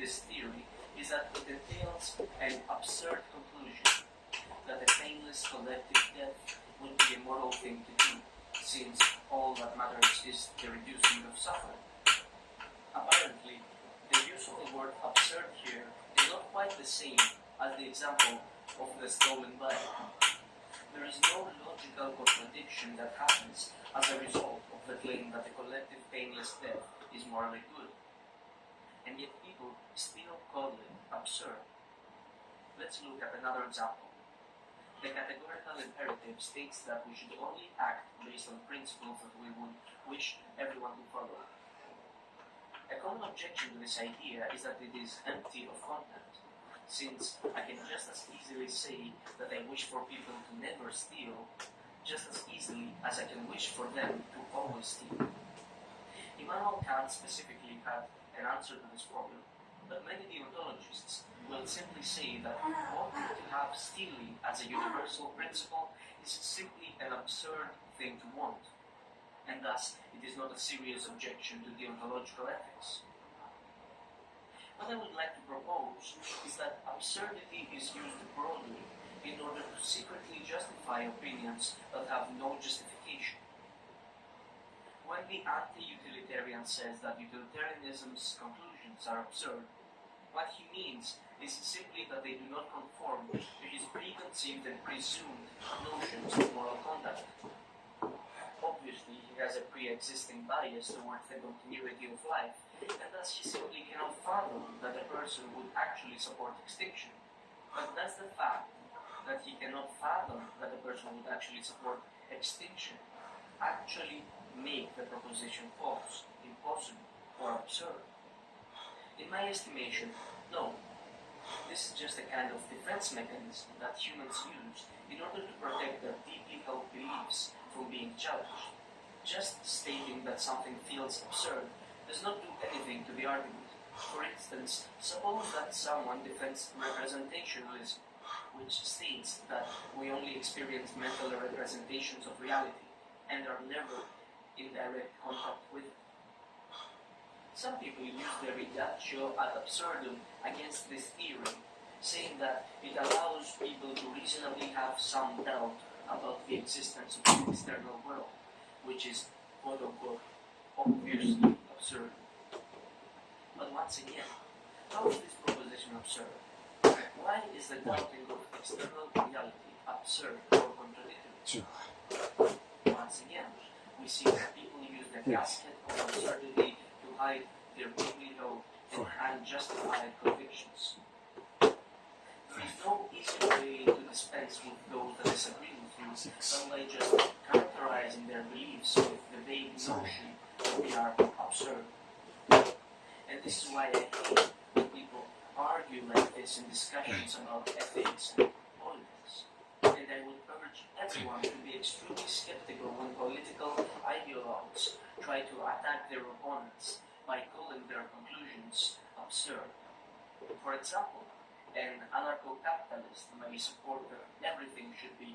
this theory is that it entails an absurd conclusion that a painless collective death would be a moral thing to do, since all that matters is the reducing of suffering. Apparently, the use of the word absurd here is not quite the same as the example of the stolen body. There is no logical contradiction that happens as a result of the claim that the collective painless death is morally good. And yet people still call it absurd. Let's look at another example. The categorical imperative states that we should only act based on principles that we would wish everyone to follow. A common objection to this idea is that it is empty of content, since I can just as easily say that I wish for people to never steal, just as easily as I can wish for them to always steal. Immanuel Kant specifically had an answer to this problem, but many deontologists will simply say that wanting to have stealing as a universal principle is simply an absurd thing to want, and thus it is not a serious objection to deontological ethics. What I would like to propose is that absurdity is used broadly in order to secretly justify opinions that have no justification. When the anti-utilitarian says that utilitarianism's conclusions are absurd, what he means is simply that they do not conform to his preconceived and presumed notions of moral conduct. Obviously, he has a pre-existing bias towards the continuity of life, and thus he simply cannot fathom that a person would actually support extinction. But does the fact that he cannot fathom that a person would actually support extinction actually make the proposition false, impossible, or absurd? In my estimation, no. This is just a kind of defense mechanism that humans use in order to protect their deeply held beliefs from being challenged. Just stating that something feels absurd does not do anything to the argument. For instance, suppose that someone defends representationalism, which states that we only experience mental representations of reality and are never in direct contact with it. Some people use the reductio ad absurdum against this theory, saying that it allows people to reasonably have some doubt about the existence of the external world, which is, quote-unquote, obviously absurd. But once again, how is this proposition absurd? Why is the doubting of external reality absurd or contradictory? Once again, we see that people use the casket of absurdity to hide their deeply held and unjustified convictions. There is no easy way to dispense with those that disagree with you than by just characterizing their beliefs with the vague notion that they are absurd. And this is why I hate when people argue like this in discussions about ethics and politics. And I would urge everyone to be extremely skeptical when political ideologues try to attack their opponents by calling their conclusions absurd. For example, an anarcho-capitalist may support that everything should be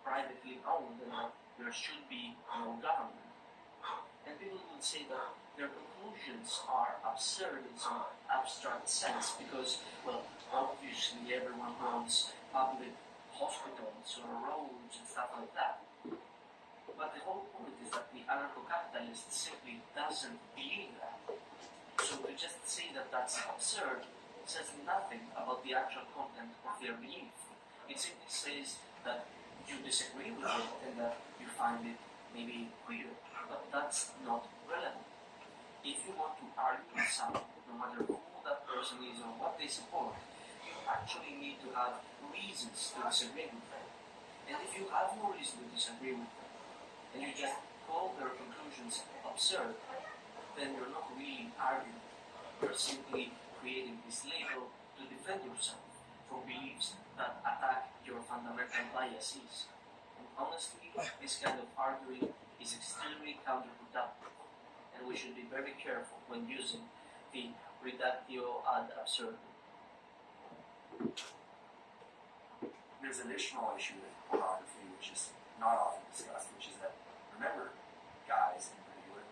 privately owned and that there should be no government. And people will say that their conclusions are absurd in some abstract sense because, well, obviously everyone wants public hospitals or roads and stuff like that. But the whole point is that the anarcho-capitalist simply doesn't believe that. So to just say that that's absurd says nothing about the actual content of their belief. It simply says that you disagree with it and that you find it maybe queer, but that's not relevant. If you want to argue with someone, no matter who that person is or what they support, you actually need to have reasons to disagree with them. And if you have no reason to disagree with them, and you just call their conclusions absurd, then you're not really arguing. You're simply creating this label to defend yourself from beliefs that attack your fundamental biases. And honestly, this kind of arguing is extremely counterproductive, and we should be very careful when using the reductio ad absurdum. There's an additional issue with pornography, which is not often discussed, which is that, remember, guys in particular,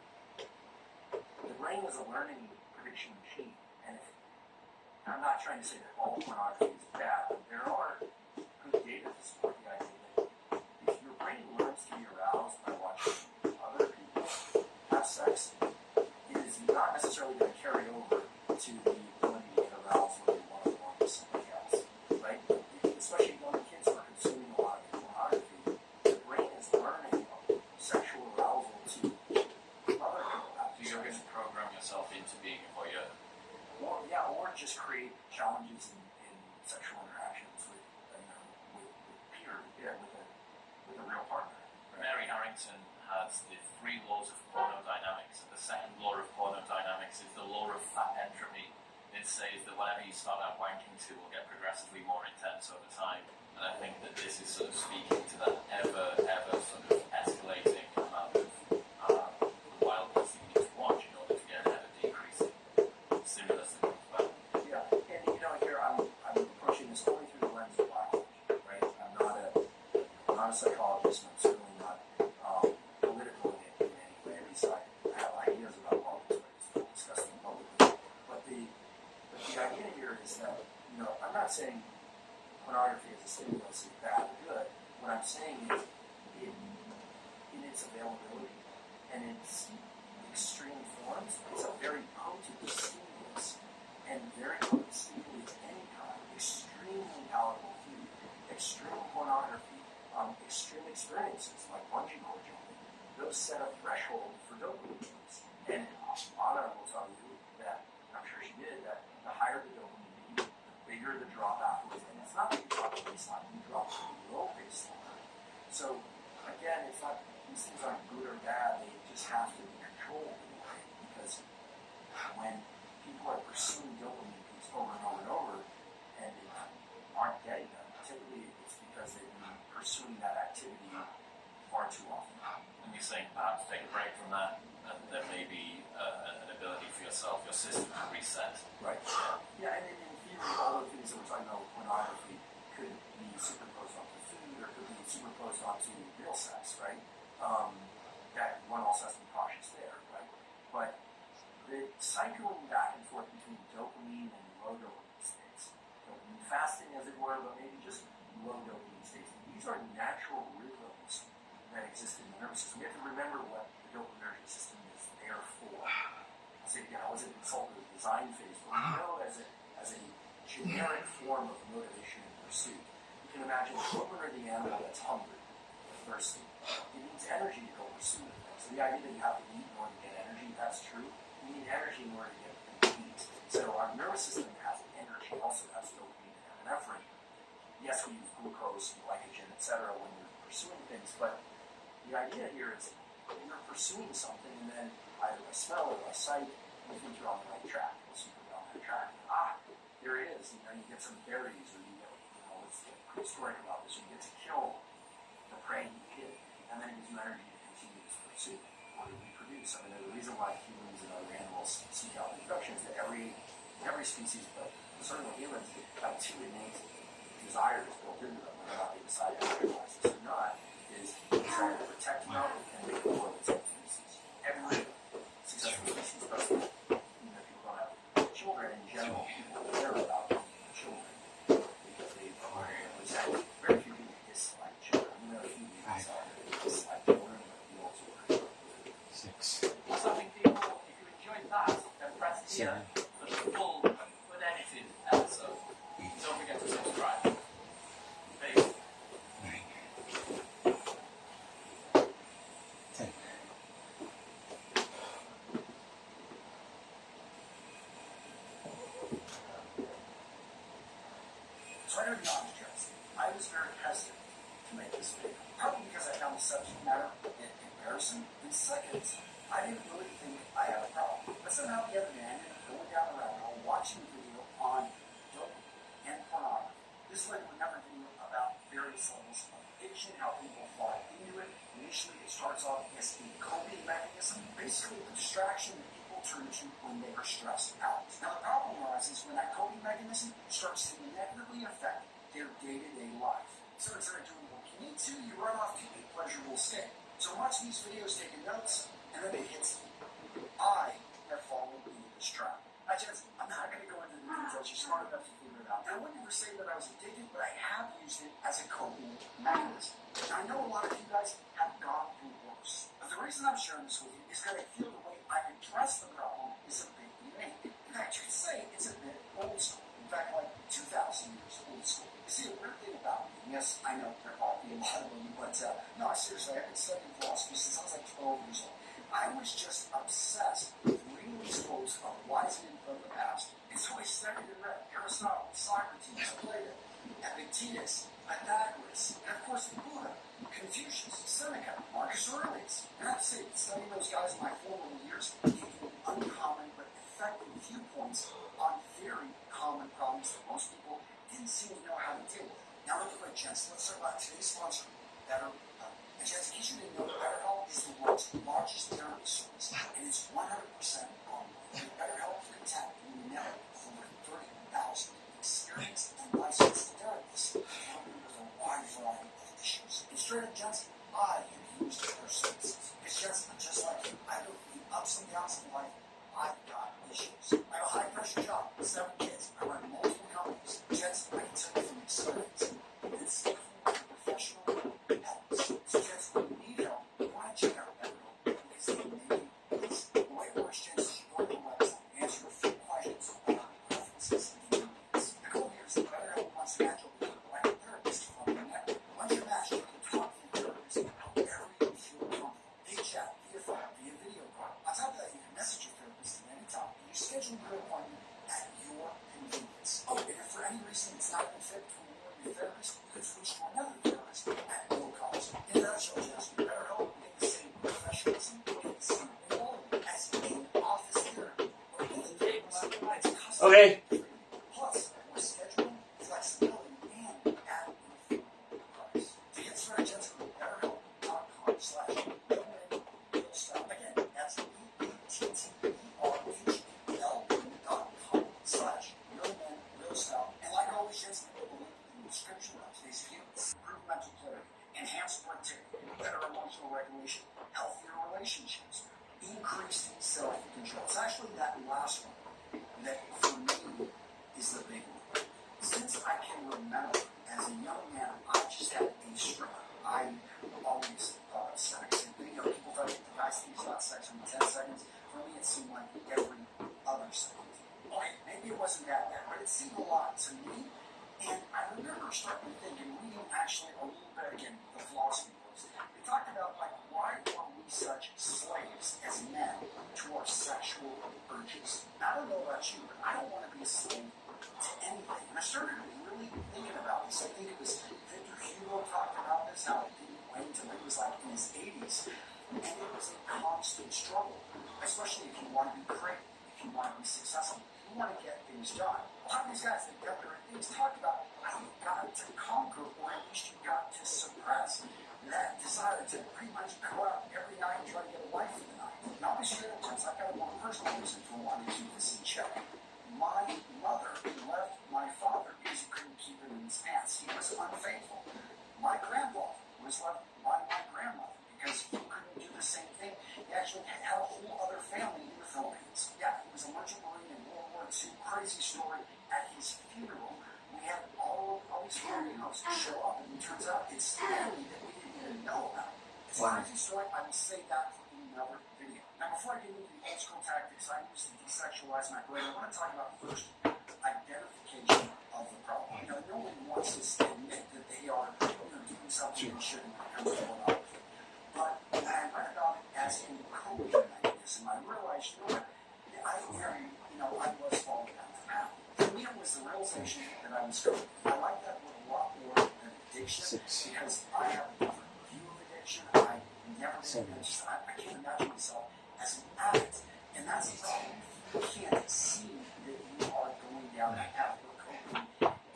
the brain is a learning prediction machine, and if I'm not trying to say that all pornography is bad, but there are good data to support the idea that if your brain learns to be aroused by watching other people have sex, it is not necessarily going to carry over to the ability to get aroused when you want to go on to somebody else, right? Especially young kids who are consuming a lot of pornography, the brain is learning sexual arousal to other people. So you're going to program yourself into being a voyeur. Or just create challenges in sexual interactions with a real partner. Right? Mary Harrington has the 3 laws of pornodynamics. The second law of pornodynamics is the law of fat entropy. It says that whatever you start out wanking to will get progressively more intense over time. And I think that this is sort of speaking to that ever sort of escalating amount of wildness that you need to watch in order to get an ever decreasing stimulus that comes back. Yeah, and here I'm approaching this only through the lens of biology, right? I'm not a psychologist, and I'm certainly not political in any way. At least I have ideas about politics, but I just don't discuss them publicly. But the idea here is that, I'm not saying pornography as a stimulus is bad or good. What I'm saying is in its availability and its extreme forms, it's a very potent stimulus, and very potent stimulus of any kind, extremely palatable food, extreme pornography, extreme experiences like bungee cord jumping, those set a threshold for dopamine use. And Anna will tell you that, I'm sure she did, that the higher the dopamine need, the bigger the drop afterwards. And it's not that you drop the baseline, you drop to the low baseline. So again, it's not, these things aren't good or bad, they just have to be controlled in a way, because when people are pursuing dopamine peaks over and over and over and they aren't getting them, typically it's because they've been pursuing that activity far too often. And you're saying perhaps take a break from that, and there may be an ability for yourself, your system to reset. Right. Yeah, and in theory, all the things that we're talking about with pornography could be superimposed onto food or could be superimposed onto real sex, right? That one also has to be cautious there, right? But the cycling back and forth between dopamine and low dopamine states, dopamine fasting as it were, but maybe just low dopamine states, these are natural rhythms that exist in the nervous system. We have to remember what the dopaminergic system is there for. I'll say again, I wasn't consulted with the design phase, but we know as a generic form of motivation and pursuit. You can imagine the human or the animal that's hungry, thirsty. It needs energy to go pursue the thing. So the idea that you have to eat in order to get energy, that's true. You need energy in order to get to eat. So our nervous system has energy, also has dopamine and epinephrine. Yes, we use glucose, glycogen, etc. when we're pursuing things, but the idea here is when you're pursuing something and then either by smell or by sight, you think you're on the right track. So you go down that track, there it is. You get some berries, or you get, let's get prehistoric about this. You get to kill the prey you hit, and then it gives you energy to continue this pursuit or to reproduce. I mean, the reason why humans and other animals seek out reproduction is that every species, but certainly humans, have 2 innate desires built into them, whether or not they decide to recognize this or not, is the desire to protect the other and make the world its own species. Every successful species does that. Even if people don't have children, in general, people care about children because they present very few people dislike children. A few people dislike children, but the olds were 6. Something people, if you enjoyed that, then press here for the full, unedited episode. Don't forget to subscribe. Peace. 9. 10. So I gotta be honest, Jess. I was very hesitant to make this video. Partly because I found the subject matter embarrassing, and second, I didn't really think I had a problem. But somehow the other day, I ended up going down the rabbit hole watching a video on dopamine and pornography. This led to another video about various levels of addiction, how people fall into it. Initially, it starts off as a coping mechanism, basically a distraction that people turn to when they are stressed out. Now, the problem arises when that coping mechanism starts to negatively affect their day-to-day life. So instead of doing what you need to, you run off to a pleasurable state. So watch these videos, taking notes, and then it hits me. I have fallen into this trap. I'm not going to go into the details once you're smart enough to figure it out. And I wouldn't ever say that I was addicted, but I have used it as a coping mechanism. And I know a lot of you guys have gone through worse. But the reason I'm sharing this with you is that I feel the way I address the problem is a bit unique. In fact, you could say it's a bit old school. In fact, like 2,000 years old school. You see, a weird thing about me, and yes, I know there ought to be a lot of them, but no, seriously, I've been studying philosophy since I was like 12 years old. I was just obsessed with reading these quotes of wise men from the past. And so I studied and read Aristotle, Socrates, Plato, Epictetus, Pythagoras, and of course the Buddha, Confucius, Seneca, Marcus Aurelius. And I have to say, studying those guys in my formative years gave me uncommon but effective viewpoints on very common problems that most people didn't seem to know how to deal with. Now, look at gents. Let's talk about today's sponsor, BetterHelp. And gents, in case you didn't know, BetterHelp is the world's largest therapy service, and it's 100% online. With BetterHelp, you can tap into a network of over 30,000 experienced and licensed therapists to help you with a wide variety of issues. And straight up, gents, I have used their services. Because gents, I'm just like you. I go through the ups and downs of life. I've got issues. I have a high-pressure job, 7 kids. I run multiple companies. Gents, I can tell you from experience, it's professional help. So gents, when you need help, you want to check out BetterHelp because they make it easy. The way it works, gents, is you go to the website, answer a few questions about preferences and needs. The goal here is that BetterHelp wants to match up with the right therapist from your network. Once you're matched, you can talk to the therapist however you feel comfortable. Via chat, via phone, via video call. On top of that, you can message your therapist at any time. You schedule your appointment at your convenience. Oh, and if for any reason it's not a good fit between you and your therapist, you can switch to another therapist at no cost. In a nutshell, just BetterHelp get the same professionalism, get the same quality as in-office therapy or even therapist. It's custom. Okay. Plus, more scheduling, flexibility, and at an affordable price. To get started, just go to BetterHelp.com/realmenrealstyle. Again, that's BetterHelp.com/realmenrealstyle. And like always, just put a link in the description of today's video. Improve mental clarity, enhanced productivity, better emotional regulation, healthier relationships, increased self-control. It's actually that last one that for me is the big one. Since I can remember as a young man, I just had a struggle. I always thought of sex. And you know, people thought the guys think about sex in 10 seconds. For me, it seemed like every other second. Okay, maybe it wasn't that bad, but it seemed a lot to me. And I remember starting to think and reading actually a little bit again the philosophy books. They talked about like why are we such slaves as men to our sexual urges? I don't know about you, but I don't want to be a slave to anything. And I started really thinking about this. I think it was Victor Hugo talked about this, how it didn't wait until he was like in his 80s. And it was a constant struggle, especially if you want to be creative, if you want to be successful, if you want to get things done. A lot of these guys that got their things talked about how you got to conquer, or at least you got to suppress that desire to pretty much go out every night and try to get a life for the night. Now, I'll be straight up, gents, I've got one personal reason for wanting to keep this in check. My mother left my father because he couldn't keep him in his pants. He was unfaithful. My grandfather was left by my grandmother because he couldn't do the same thing. He actually had a whole other family in the Philippines. Yeah, he was a merchant marine in World War II. Crazy story. At his funeral, we had all these Filipinos show up, and it turns out it's family that we didn't even know about. It's a crazy story. I will say that for another video. Now, before I get into the old school tactics I use to desexualize my brain, I want to talk about first identification of the problem. Now, no one wants to admit that they are doing something they shouldn't when it comes to pornography. But I read about it as a coping mechanism. I realized, I was falling down the path. For me, it was the realization that I was coping. I like that word a lot more than addiction because I have a different view of addiction. I never I can't imagine myself as an addict. And that's the problem. You can't see that you are going down that path where coping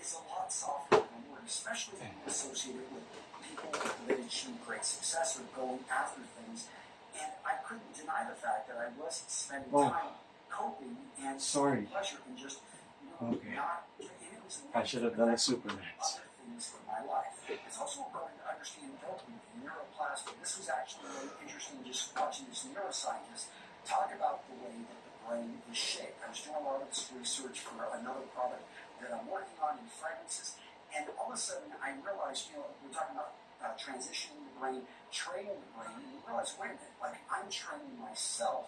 is a lot softer than the word, especially when you're associated with people that achieve great success or going after things. And I couldn't deny the fact that I was spending time coping and pleasure and just not. It was I should have done the Supermax. Other things in my life. It's also important to understand dopamine, neuroplasticity. This was actually really interesting just watching this neuroscientist talk about the way that the brain is shaped. I'm was doing a lot of this research for another product that I'm working on in fragrances, and all of a sudden I realized, we're talking about transitioning the brain, training the brain, and you realize, wait a minute, like I'm training myself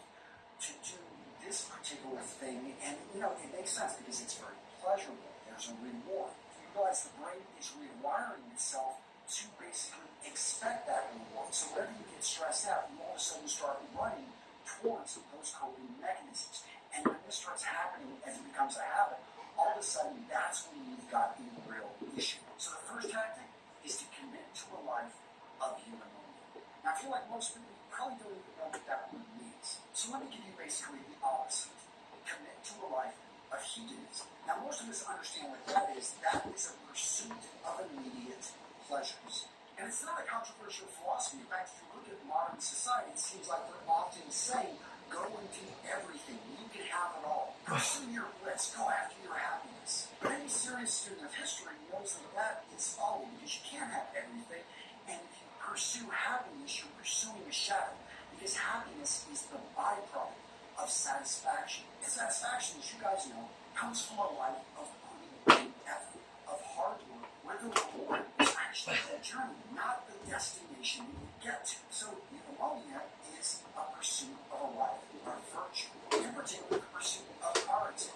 to do this particular thing, and it makes sense because it's very pleasurable. There's a reward. You realize the brain is rewiring itself to basically expect that reward. So whenever you get stressed out, you all of a sudden start running towards those coping mechanisms. And when this starts happening as it becomes a habit, all of a sudden that's when you've got a real issue. So the first tactic is to commit to a life of humanism. Now I feel like most people probably don't even know what that word means. So let me give you basically the opposite. Commit to a life of hedonism. Now most of us understand what that is. That is a pursuit of immediate pleasures. And it's not a controversial philosophy. In fact, if you look at modern society, it seems like they're often saying, go and do everything. You can have it all. Pursue your bliss. Go after your happiness. But any serious student of history knows that that is folly because you can't have everything. And if you pursue happiness, you're pursuing a shadow. Because happiness is the byproduct of satisfaction. And satisfaction, as you guys know, comes from a life of putting in effort, of hard work, where the reward is actually the journey, not the destination you get to. So eudaimonia is a pursuit of a life of virtue, in particular the pursuit of arete,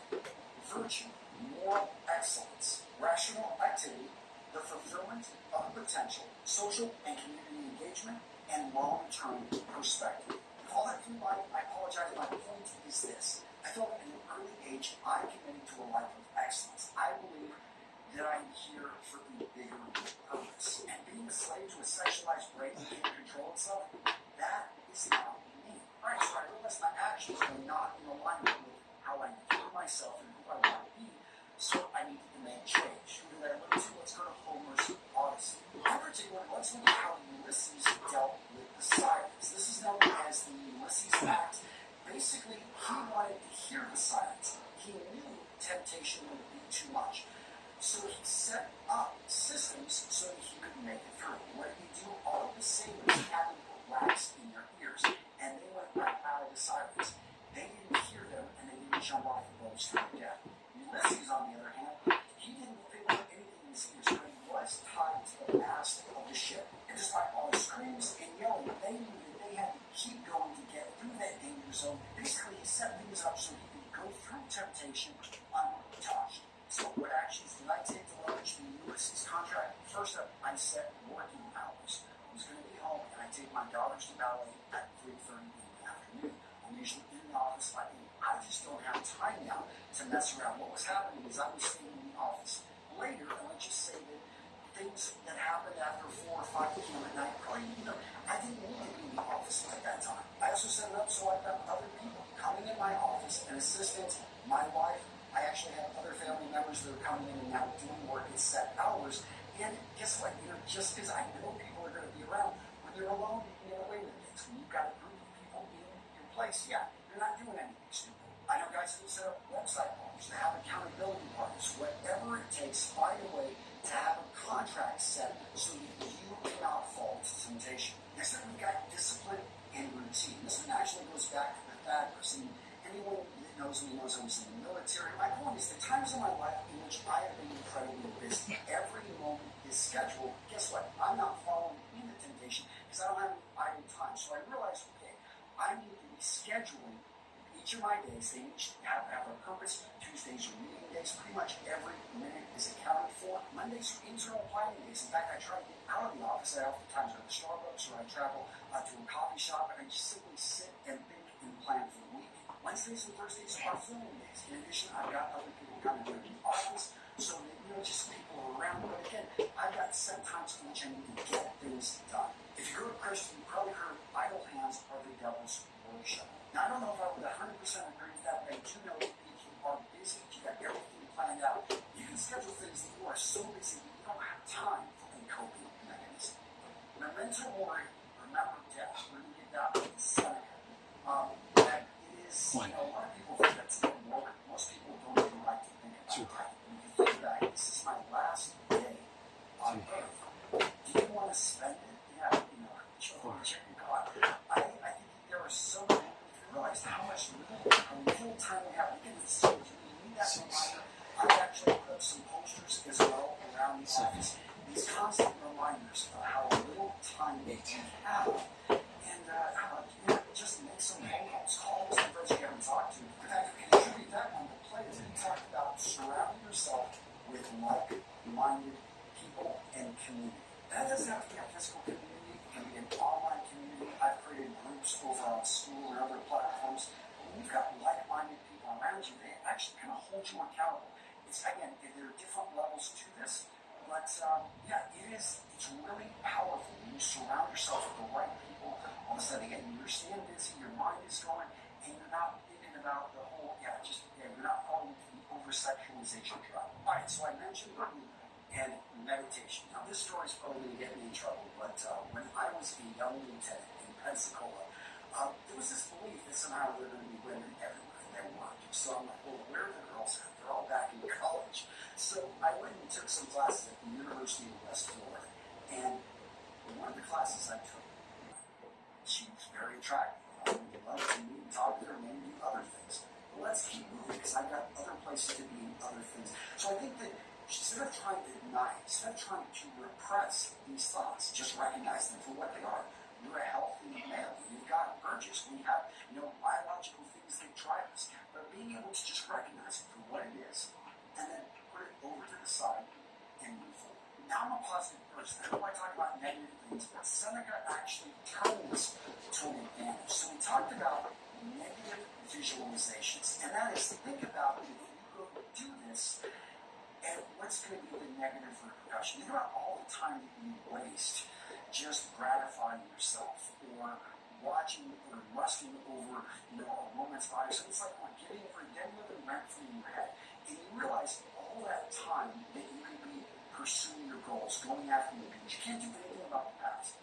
virtue, moral excellence, rational activity, the fulfillment of potential, social and community engagement, and long-term perspective. If all that through life, I apologize, my point is this. I felt at an early age I committed to a life of excellence. I believe that I'm here for a bigger purpose. And being a slave to a sexualized brain that can't control itself, that is not me. Alright, so I realized my actions were not in alignment with how I view myself and who I want to be, so I needed to make change. Who did I look to? Let's go to Homer's Odyssey. In particular, let's look at how Ulysses dealt with the silence. This is known as the Ulysses Act. Basically, he wanted to hear the silence. He knew temptation would be too much. So he set up systems so that he could make it through. What did he do? All of the sailors had to put wax in their ears, and they went right out of the silence. They didn't hear them, and they didn't jump off the boats to their death. Ulysses, on the other hand, he didn't feel anything in his ears, but he was tied to the mast of the ship. And despite all the screams and yelling, they knew that they had to keep going to get through that danger zone. Basically, he set things up so he could go through temptation untouched. So what actions did I take to leverage the Ulysses contract? First up, I set working hours. I was going to be home, and I take my daughters to ballet at 3:30 in the afternoon. I'm usually in the office by 8. I just don't have time now to mess around. What was happening is I was staying in the office later, and let's just say that things that happened after 4 or 5 p.m. at night, probably, I didn't need to be in the office at that time. I also set it up so I've got other people coming in my office, an assistant, my wife. I actually have other family members that are coming in and out doing work at set hours. And guess what? Just because I know people are going to be around, when you're alone, you can get away with things. When you've got a group of people in your place, yeah, you're not doing anything stupid. I know guys who set up website partners, to have accountability partners, whatever it takes, find a way to have a contract set so that you cannot fall to temptation. Next up, we've got discipline and routine. This one actually goes back to Pythagoras. And anyone that knows me knows I was in the military. My point is the times in my life in which I have been incredibly busy. Every moment is scheduled. Guess what? I'm not falling into temptation because I don't have any idle time. So I realized, okay, I need to be scheduling each of my days. They each have a purpose. Tuesdays are meeting days. Pretty much every minute is accounted for. Mondays are internal planning days. In fact, I try to get out of the office. I oftentimes go to Starbucks or I travel to a coffee shop and I just simply sit and think and plan for the week. Wednesdays and Thursdays are filming days. In addition, I've got other people coming to the office so that, just people are around. But again, I've got set times in which I need to get things done. If you go to Christian, you probably heard idle hands are the devil's workshop. Now, I don't know if I would 100% agree with that, but I do know that if you are busy, if you got everything planned out, you can schedule things that you are so busy that you don't have time for a coping mechanism. Memento mori, remember death. We're going to get that with Seneca. That it is, a lot of people think that's not work. Most people don't even like to think about that. When you think about it, this is my last day on earth. Do you want to spend it? Yeah, God. I think there are so many people who realize how much little So you need that reminder. I've actually put up some posters as well around the office. These constant reminders of how little time you have. And just make some phone calls. Call some friends you haven't talked to. In fact, you can attribute that one to players. We talked about surrounding yourself with like-minded people and community. That doesn't have to be a physical community. It can be an online community. I've created groups over on school and other platforms. When you've got like-minded people around you, they actually kind of hold you accountable. It's, again, there are different levels to this, but it's really powerful when you surround yourself with the right people. All of a sudden, again, you're staying busy, your mind is going, and you're not thinking about the whole, you're not falling into the over-sexualization trap. All right, so I mentioned and meditation. Now, this story is probably going to get me in trouble, but when I was a young lieutenant in Pensacola, there was this belief that somehow there were going to be women everywhere, and there weren't. So I'm like, well, where are the girls at? They're all back in college. So I went and took some classes at the University of West Florida, and one of the classes I took, she was very attractive. I would love to meet and talk to her, maybe do other things. But let's keep moving, because I got other places to be and other things. So I think that instead of trying to deny, instead of trying to repress these thoughts, just recognize them for what they are. You're a healthy male. You've got urges. We have, biological things that drive us. But being able to just recognize it for what it is, and then put it over to the side and move forward. Now I'm a positive person. I know I talk about negative things, but Seneca actually turned this to an advantage. So we talked about negative visualizations, and that is, think about if you go do this, and what's going to be the negative repercussion? Think about all the time that you waste just gratifying yourself, or watching or lusting over, a woman's body. So it's like getting living rent free in your head, and you realize all that time that you could be pursuing your goals, going after your dreams. You can't do anything about the past,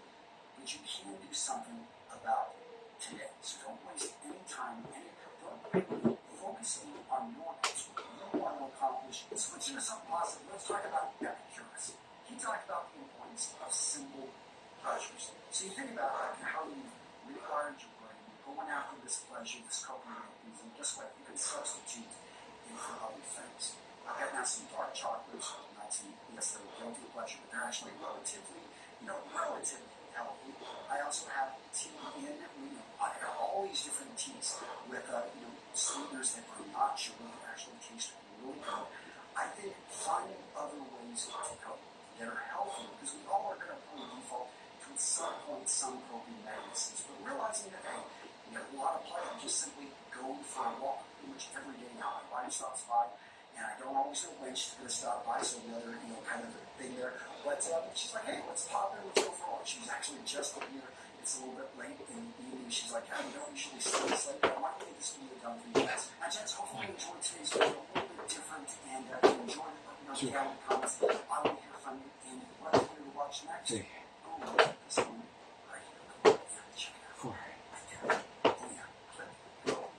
but you can do something about today. So don't waste any time. Don't focus on your goals. You want to accomplish. Switching to something positive. Let's talk about Epicurus. He talked about the importance of simple pleasures. So you think about how you rewired your brain, going after this pleasure, this coping mechanism, and guess what? You can substitute it for other things. I've got now some dark chocolates, not some, yes, they're guilty pleasure, but they're actually relatively healthy. I also have tea in, I've got all these different teas with, sweeteners that are not sugar, that actually taste really good. I think finding other ways to cope that are healthy, because we all are going to probably default to at some point some coping mechanisms, but realizing that, hey, you have a lot of pleasure just simply going for a walk pretty much every day now. My wife stops by, and I don't always know when she's going to stop by, so another, kind of thing there. But she's like, hey, let's pop in, let's go for a walk. She's actually just here. It's a little bit late in the evening. She's like, we don't usually stay this late, but I might make this video done for you guys. And gents, hopefully you enjoyed today's video, a little bit different, and if you enjoyed it, let me know down in the comments. I want to hear from you, and what video to watch next. This one right here. Come on, check it out. 4. Right there. Oh, yeah. Click. Go.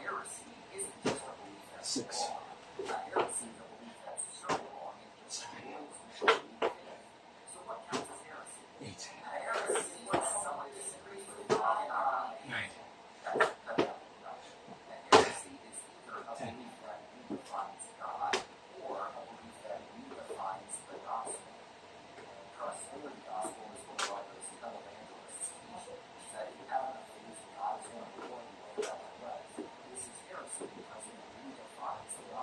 Heresy isn't just a belief that's 6. Heresy is a belief that's so wrong, it just fails to show you faith. So what counts as heresy? 8. Heresy is when someone disagrees with God. 9. Heresy is either a belief that redefines God or a belief that redefines the gospel. Trustworthy gospel is what a lot of those televangelists teach, that if you have enough faith, God is going to reward you whatever that way. This is heresy because it redefines the gospel.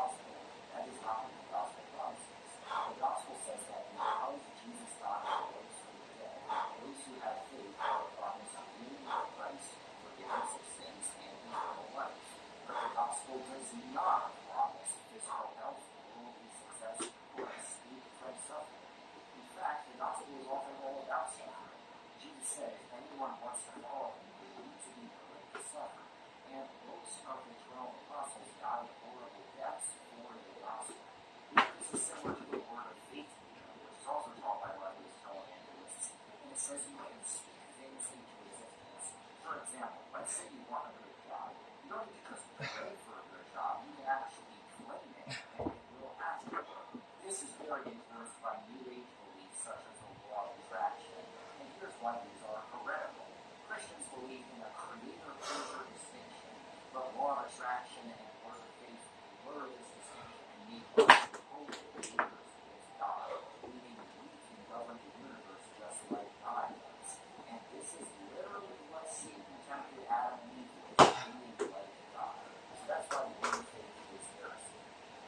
action and word of faith. Word is distinction and need word to hold the universe with God, meaning we can govern the universe just like God does. And this is literally what Satan tempted Adam and Eve with, being like God. So that's why the word of faith is heresy.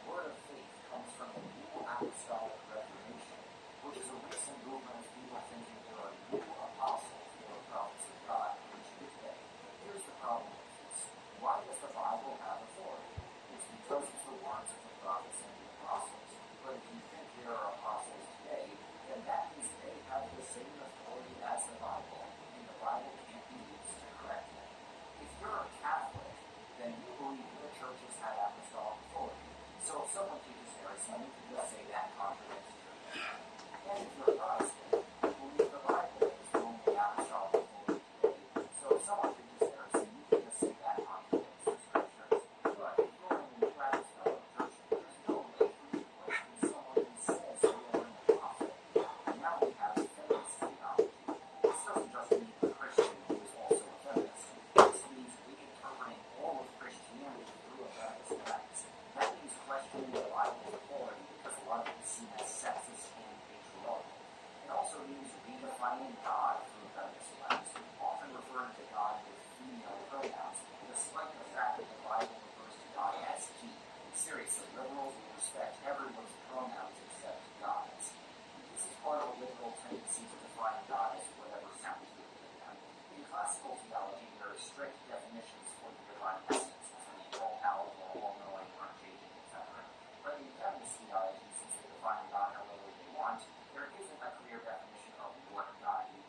Word of faith comes from the New Apostolic Reformation, which is a recent movement of people thinking there are new apostles or prophets of God preaching today. Here's the problem with this. Why does the Bible have authority? It's because it's the words of the prophets and the apostles. But if you think there are apostles today, then that means they have the same authority as the Bible, and the Bible can't be used to correct them. If you're a Catholic, then you believe the churches have apostolic authority. So if someone teaches heresy, you can just say that contradicts the church. And if you're a Protestant, you believe the Bible is the only apostolic authority today. So if someone teaches heresy, you can just say that contradicts the scriptures. But if you're in the New Apostolic Church, there's no way for you to question someone who says they are an apostle. And now we have feminist theology. This doesn't just mean a Christian who is also a feminist. This means reinterpreting all of Christianity through a feminist lens. That means questioning the Bible's authority because a lot of it is seen as sexist and patriarchal. It also means redefining God through a feminist lens, often referring to God with female pronouns, despite the fact that the Bible refers to God as he. Seriously, liberals will respect everyone's pronouns except God's. This is part of a liberal tendency to define God as whatever sounds good to them. In classical theology, there are strict definitions for the divine essence, as being all-powerful, all-knowing, unchanging, etc. But in feminist theology, since they define God however they want, there isn't a clear definition of what God is.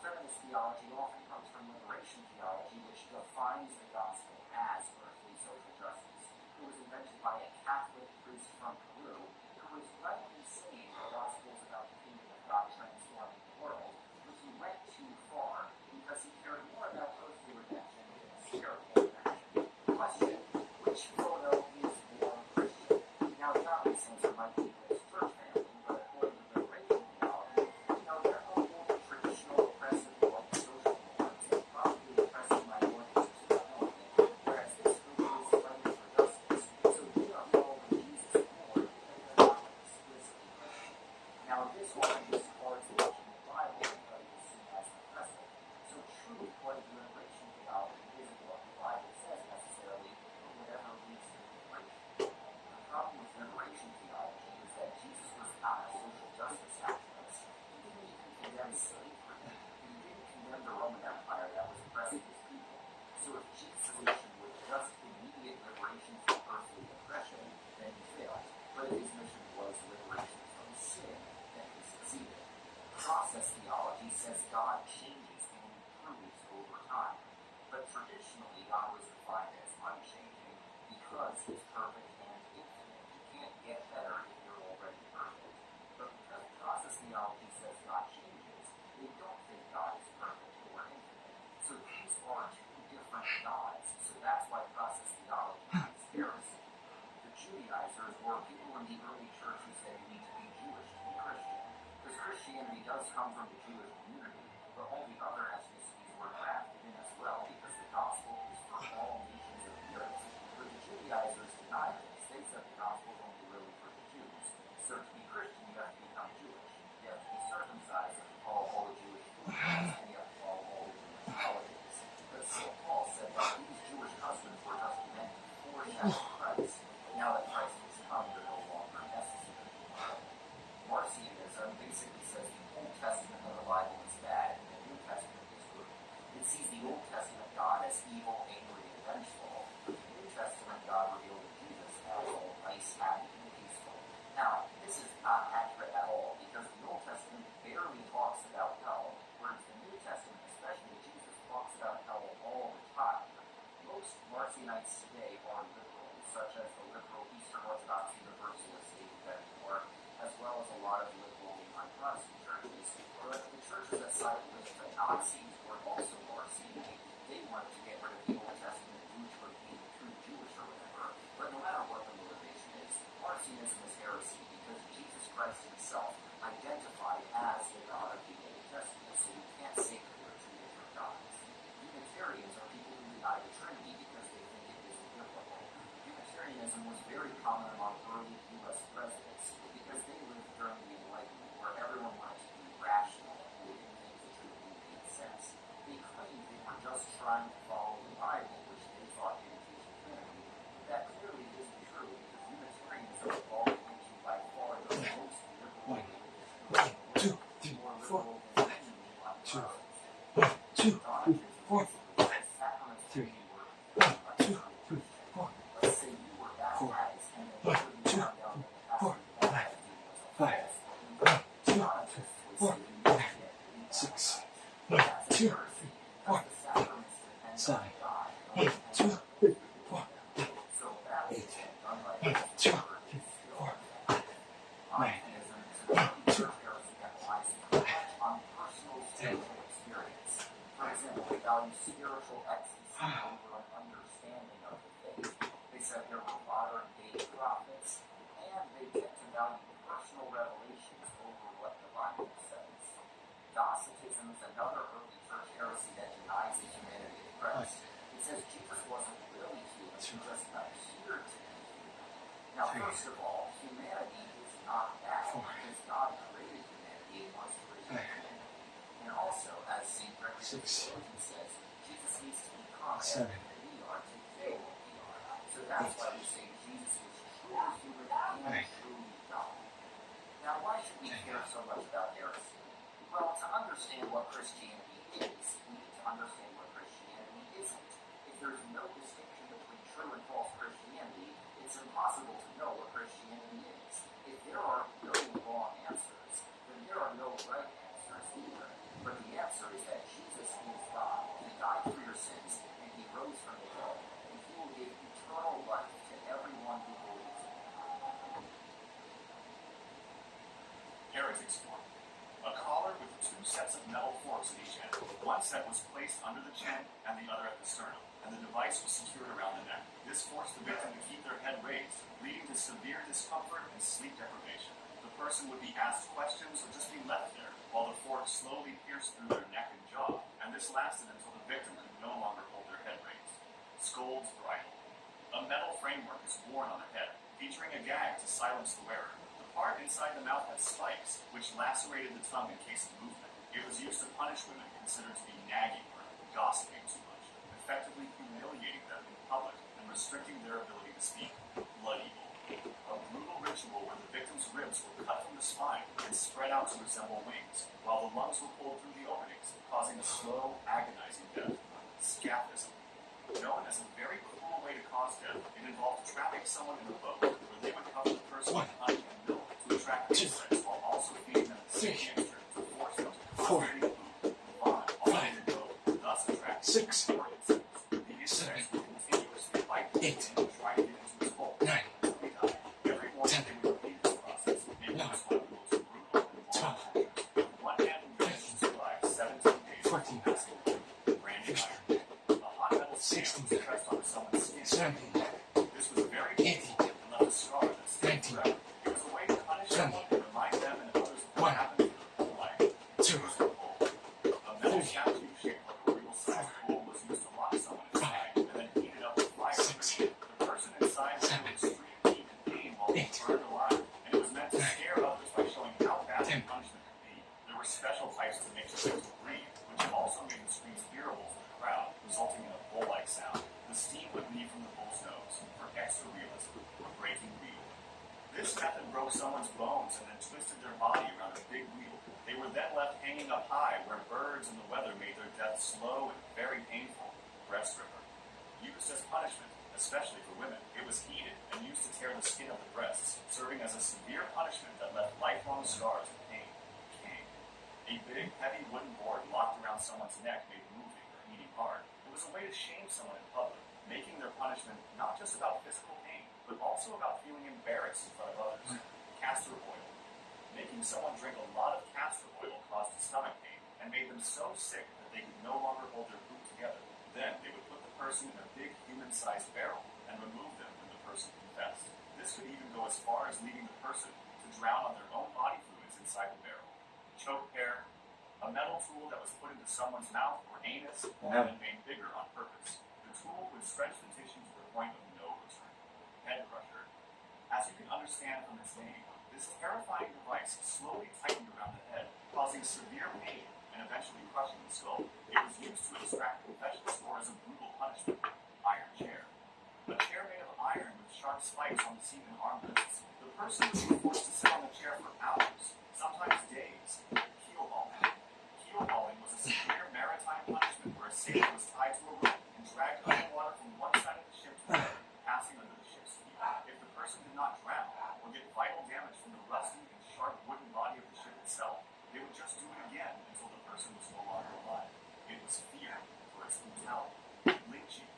Feminist theology often comes from liberation theology, which defines the gospel as earthly social justice. It was invented by a Catholic priest from Peru who was rightly saying the gospel is about the kingdom of God transforming the world, but he went too far because he cared more about earthly redemption than spiritual redemption. Question: which photo is more Christian? Now, the obvious answer might be this church family, but according to liberation theology, they're upholding traditional oppressive white social norms and probably oppressing minorities without knowing it, whereas this group is fighting for justice. So they are following Jesus more than they're not explicitly Christian. Now, this often discards watching the Bible because it is seen as oppressive. So truth, according to liberation theology, isn't what the Bible says necessarily, but whatever leads to liberation. The problem with liberation theology is that Jesus was not a social justice activist. He didn't even condemn slavery. He didn't condemn the Roman Empire that was oppressing his people. So if Jesus' mission was just immediate liberation from earthly oppression, then he failed. But if his mission was liberation from sin, then he succeeded. Process theology says God changes and improves over time. But traditionally, God was defined as unchanging because he's perfect and infinite. You can't get better if you're already perfect. But because process theology says God changes, they don't think God is perfect or infinite. So these are two different gods. So that's why process theology is heresy. The Judaizers were people in the early church who said you need to be Jewish to be Christian. Because Christianity does come from the Jewish community, but all the other ethnicities were grafted in as well because the gospel is for all nations of the earth. But the Judaizers denied this. They said the gospel is only really for the Jews. So to be Christian, you have to become Jewish. You have to be circumcised to follow all the Jewish rules, and you have to follow all the Jewish holidays. But St. Paul said that these Jewish customs were just meant to foreshadow Christ. Now that Christ has come, they're no longer necessary. Marcionism basically says the Old Testament of the Bible is bad and the New Testament is good. It sees the Old Testament God as evil, angry, and vengeful, but the New Testament God revealed in Jesus as all nice, happy, and peaceful. Now, this is not accurate at all because the Old Testament barely talks about hell, whereas the New Testament, especially Jesus, talks about hell all the time. Most Marcionites today are liberals, such as the liberal Eastern Orthodox Universalist David Benmore, as well as a lot of liberal Protestant churches. But the churches that sided with the Nazis were also Marcionite. They wanted to get rid of the Old Testament due to it being too Jewish or whatever. But no matter what the motivation is, Marcionism is heresy because Jesus Christ himself identified as the God of the Old Testament, so you can't say that they're two different gods. Unitarians are people who deny the Trinity because they think it is Transhumanism was very common among early U.S. presidents because they lived during the Enlightenment, where everyone wanted to be rational and believe in things that truly made sense. They claimed they were just trying to follow the Bible, which they thought didn't teach the Trinity. But that clearly isn't true because Unitarianism evolved into by far the most liberal religion. 2 sets of metal forks at each end. One set was placed under the chin and the other at the sternum, and the device was secured around the neck. This forced the victim to keep their head raised, leading to severe discomfort and sleep deprivation. The person would be asked questions or just be left there, while the fork slowly pierced through their neck and jaw, and this lasted until the victim could no longer hold their head raised. Scold's bridle. A metal framework is worn on the head, featuring a gag to silence the wearer. The part inside the mouth had spikes, which lacerated the tongue in case of movement. It was used to punish women considered to be nagging or gossiping too much, effectively humiliating them in public and restricting their ability to speak. Blood eagle. A brutal ritual where the victim's ribs were cut from the spine and spread out to resemble wings, while the lungs were pulled through the openings, causing a slow, agonizing death. Scaphism. Known as a very cruel way to cause death, it involved trapping someone in a boat where they would cover the person with honey and milk to attract insects while also feeding them the same mixture to force them to concentrate food and vomit all in the boat, thus attracting more insects. The insects would continuously bite the victim and try to get into his hole. Every morning they would repeat this process, making this one of the most brutal and moral tortures. One man who managed to survive 17 days of fasting. Branding iron. A hot metal stand was pressed onto someone's skin. This was very painful and left a scar that stayed forever. It was a way to punish someone and remind them and others of what happened to their whole life. A metal statue shaped like a real-sized bull was used to lock someone inside and then heated up with fire. The person inside was in extreme heat and pain while they burned alive, and it was meant to scare others by showing how bad the punishment could be. There were special pipes to make sure they could breathe, which also made the screams hearable for the crowd, resulting in a bull-like sound. The steam would leave from the bull's nose for extra realism, or breaking wheel. This method broke someone's bones and then twisted their body around a big wheel. They were then left hanging up high where birds and the weather made their death slow and very painful. Breast ripper. Used as punishment, especially for women, it was heated and used to tear the skin of the breasts, serving as a severe punishment that left lifelong scars and pain. Cane. A big, heavy wooden board locked around someone's neck made moving or eating hard. It was a way to shame someone in public, making their punishment not just about physical pain, but also about feeling embarrassed in front of others. Castor oil. Making someone drink a lot of castor oil caused stomach pain and made them so sick that they could no longer hold their food together. Then they would put the person in a big human-sized barrel and remove them when the person confessed. This could even go as far as leading the person to drown on their own body fluids inside the barrel. Choke pear. A metal tool that was put into someone's mouth or anus and then made bigger on purpose. The tool would stretch the tissue to the point of no return. Head crusher. causing severe pain and eventually crushing the skull. It was used to extract confessions or as a brutal punishment. Iron chair. A chair made of iron with sharp spikes on the seat and armrests. The person would be forced to sit on the chair for hours, sometimes days. Keelhauling. Keelhauling was a severe maritime punishment where a sailor was tied to a rope and dragged underwater from one side of the ship to the other, passing under the ship's feet. If the person did not drown or get vital damage from the rusty and sharp wooden body of the ship itself, they would just do it again until the person was no longer alive. It was feared for its brutality. Lynching,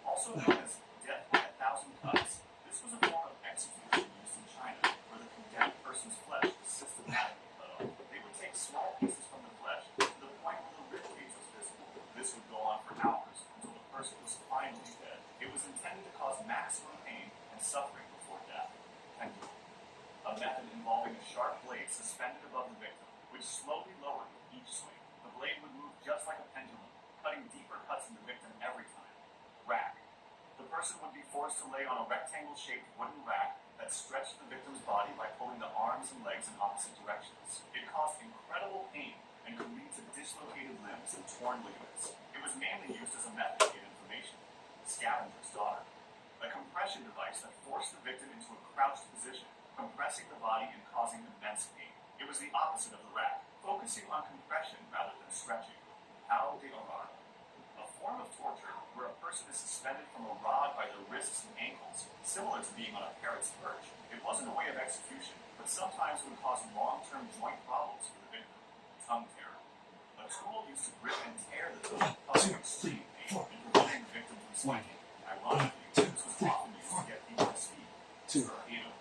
also known as death by 1,000 cuts, this was a form of execution used in China, where the condemned person's flesh was systematically cut off. They would take small pieces from the flesh to the point where the rib cage was visible. This would go on for hours until the person was finally dead. It was intended to cause maximum pain and suffering before death. Pendulum, a method involving a sharp blade suspended above the victim, which slowly lowered with each swing. The blade would move just like a pendulum, cutting deeper cuts in the victim every time. Rack. The person would be forced to lay on a rectangle-shaped wooden rack that stretched the victim's body by pulling the arms and legs in opposite directions. It caused incredible pain and could lead to dislocated limbs and torn ligaments. It was mainly used as a method to get information. Scavenger's daughter. A compression device that forced the victim into a crouched position, compressing the body and causing immense pain. It was the opposite of the rack, focusing on compression rather than stretching. Pau de horror. A form of torture where a person is suspended from a rod by their wrists and ankles, similar to being on a parrot's perch. It wasn't a way of execution, but sometimes would cause long-term joint problems for the victim. Tongue tearer. A tool used to grip and tear the tongue, causing extreme pain and preventing the victim from speaking. Ironically, this was often used to get people to speak. Torpedo.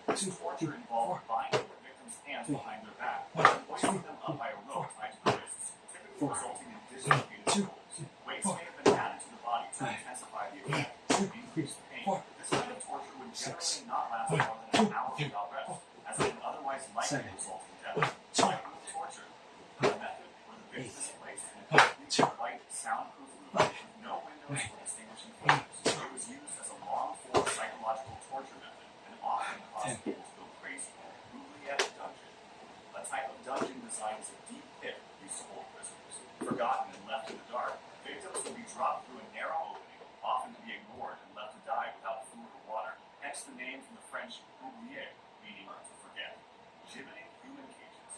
This torture involved binding the victim's hands behind their back and hoisting them up by a rope tied to the wrists, typically resulting in dislocated shoulders. Weights may have been added to the body to intensify the effect and increase the pain. This kind of torture would generally not last more than an hour without rest, as it would otherwise likely result in death. Microwave torture, a method where the victim is placed in a completely white, soundproof room with no windows or distinguishing features. It was used as a long-form psychological torture method and often caused people to go crazy. Oubliette dungeon, a type of dungeon designed as a deep pit used to hold prisoners. Forgotten and left in the dark, victims would be dropped through a narrow opening, often to be ignored and left to die without food or water. Hence the name from the French oubliette, meaning to forget. Gibbeting human cages,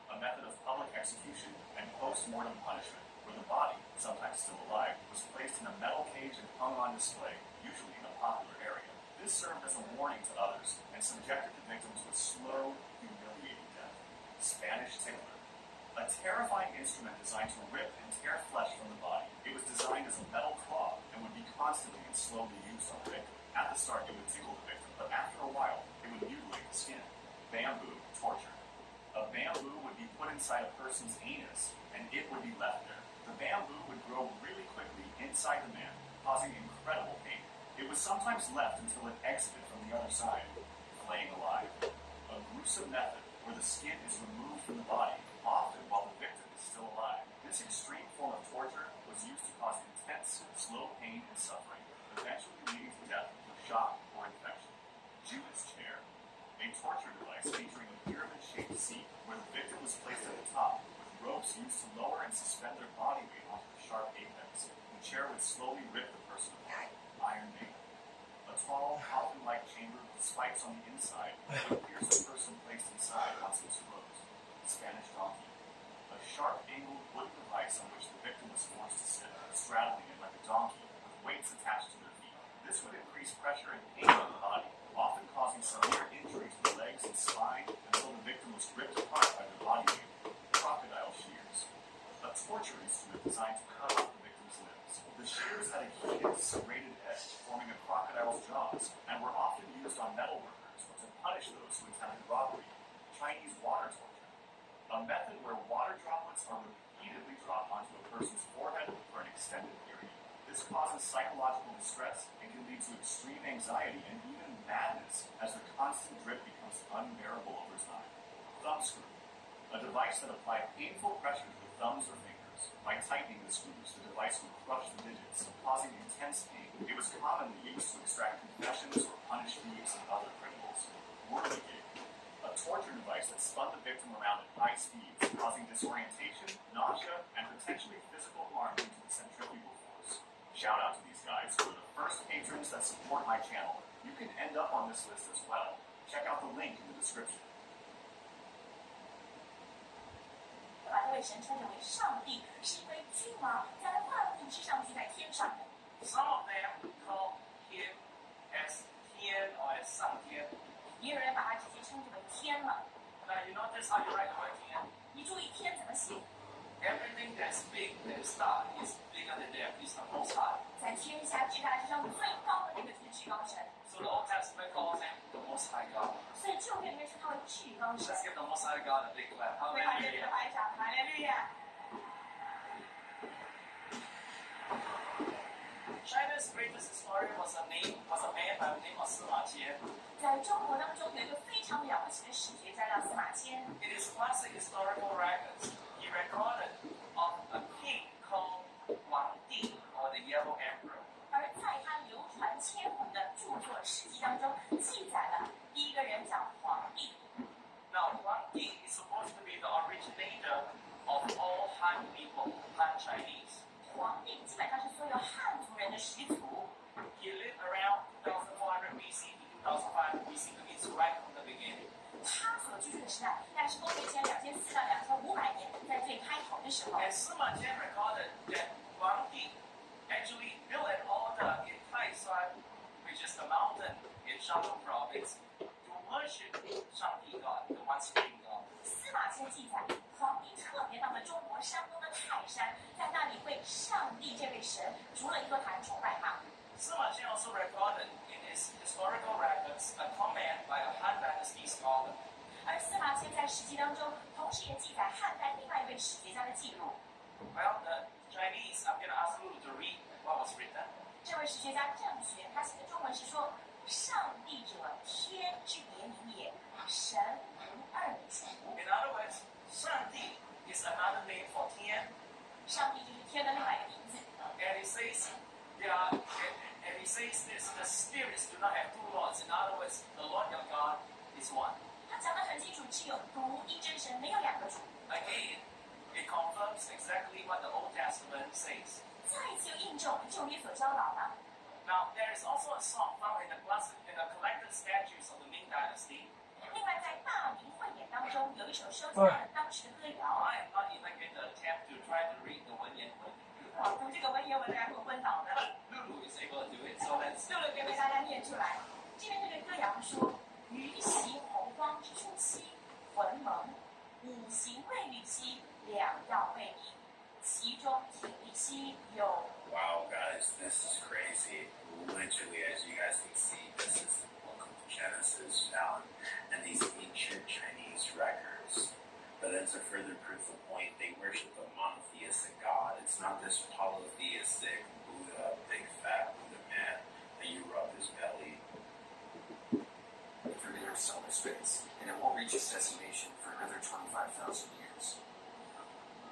a method of public execution and post-mortem punishment, where the body, sometimes still alive, was placed in a metal cage and hung on display, usually in a popular area. This served as a warning to others and subjected the victim to a slow, humiliating death. Spanish tickler, a terrifying instrument designed to rip and tear flesh from the body. It was designed as a metal claw and would be constantly and slowly used on the victim. At the start, it would tickle the victim, but after a while, it would mutilate the skin. Bamboo torture. A bamboo would be put inside a person's anus, and it would be left there. The bamboo would grow really quickly inside the man, causing incredible pain. It was sometimes left until it exited from the other side. Flaying alive. A gruesome method where the skin is removed from the body, often while the victim is still alive. This extreme form of torture was used to cause intense, slow pain and suffering, eventually leading to death through shock or infection. Judas chair, a torture device featuring a pyramid-shaped seat where the victim was placed at the top, with ropes used to lower and suspend their body weight onto the sharp apex. The chair would slowly rip the person apart. Iron Maiden, a tall, coffin-like chamber with spikes on the inside that would pierce the person placed inside once it was closed. Spanish donkey, a sharp-angled wooden device on which the victim was forced to sit, straddling it like a donkey, with weights attached to their feet. This would increase pressure and pain on the body, often causing severe injury to the legs and spine until the victim was ripped apart by their body weight. Crocodile shears, a torture instrument designed to cut off the victim's limbs. The shears had a heated, serrated edge, forming a crocodile's jaws, and were often used on metal workers to punish those who attempted robbery. Chinese water torture, a method where water droplets are repeatedly dropped onto a person's forehead for an extended period. This causes psychological distress and can lead to extreme anxiety and even madness as the constant drip becomes unbearable over time. Thumb screw, a device that applied painful pressure to the thumbs or fingers. By tightening the screws, the device would crush the digits, causing intense pain. It was commonly used to extract confessions or punish thieves and other criminals. Whirligig, a torture device that spun the victim around at high speeds, causing discomfort creators that support my channel. You can end up on this list as well. Check out the link in the description. 把这位神称之为上帝，是因为君王在万物之上居在天上的。Some of them call him as 天 or as 上天。也有人把它直接称之为天了。Now you notice how you write the word 天？你注意天怎么写？ Everything that's big, that is star, is bigger than them. Is the most high. 在天下至大之上最高的那个就是至高神。So the Old Testament calls him the Most High God. 所以旧约里面称他为至高神。 Let's give the Most High God a big clap. 为他这个 Hallelujah. 拍掌，哈利路亚。 China's greatest historian was a man by the name of Sima Qian. 在中国当中有一个非常了不起的史学家叫司马迁。 In his classic historical records, he recorded of a king called Wang Di, or the Yellow Emperor. 而在他流传千古的著作《史记》当中，记载了第一个人叫黄帝。 Now, Wang Di is supposed to be the originator of all Han people, Han Chinese. 黄帝基本上是所有汉族人的始祖。 He lived around 2400 BC to 2500 BC, means right from the beginning. 他所居住的时代大概是公元前2400到2500年，在最开头的时候。 And Sima Qian recorded that Wang Di actually built an altar in Taishan, which is the mountain in Shandong province, to worship Shangdi God, the one supreme God. 司马迁记载，黄帝特别到了中国山东的泰山，在那里为上帝这位神筑了一座坛崇拜他。 Sima Qian also recorded in his historical records a comment by a Han Dynasty scholar. 而司马迁在《史记》当中，同时也记载汉代另外一位史学家的记录。 Well, the Chinese, I'm going to ask you to read what was written. 这位史学家郑玄，他写的中文是说：“上帝者，天之别名也，神无二主。 In other words, Shangdi is another name for Tian. 上帝就是天的另外一个名字。 And he says this, the spirits do not have two lords. In other words, the Lord your God is one. 他讲得很清楚，只有独一真神，没有两个主。 Again, it confirms exactly what the Old Testament says. 再次印证我们旧约所教导的。 Now, there is also a song found in the collected statues of the Ming Dynasty. 另外，在大明会典当中有一首收集了当时的歌谣。 I am not even going to attempt to try to read the Wenyan Wen. 读这个文言文大家会昏倒的。 Lulu is able to do it, so let's. 露露可以为大家念出来。这边这个歌谣说：“鱼袭洪荒之初期，浑蒙五行未履期，两曜未明，其中挺立期有。” Wow, guys, this is crazy. Literally, as you guys can see, this is the book of Genesis found in these ancient Chinese records. But then to further prove the point, they worship a monotheistic God. It's not this polytheistic Buddha, big fat Buddha man that you rub his belly. For near solar space, and it won't reach its destination for another 25,000 years.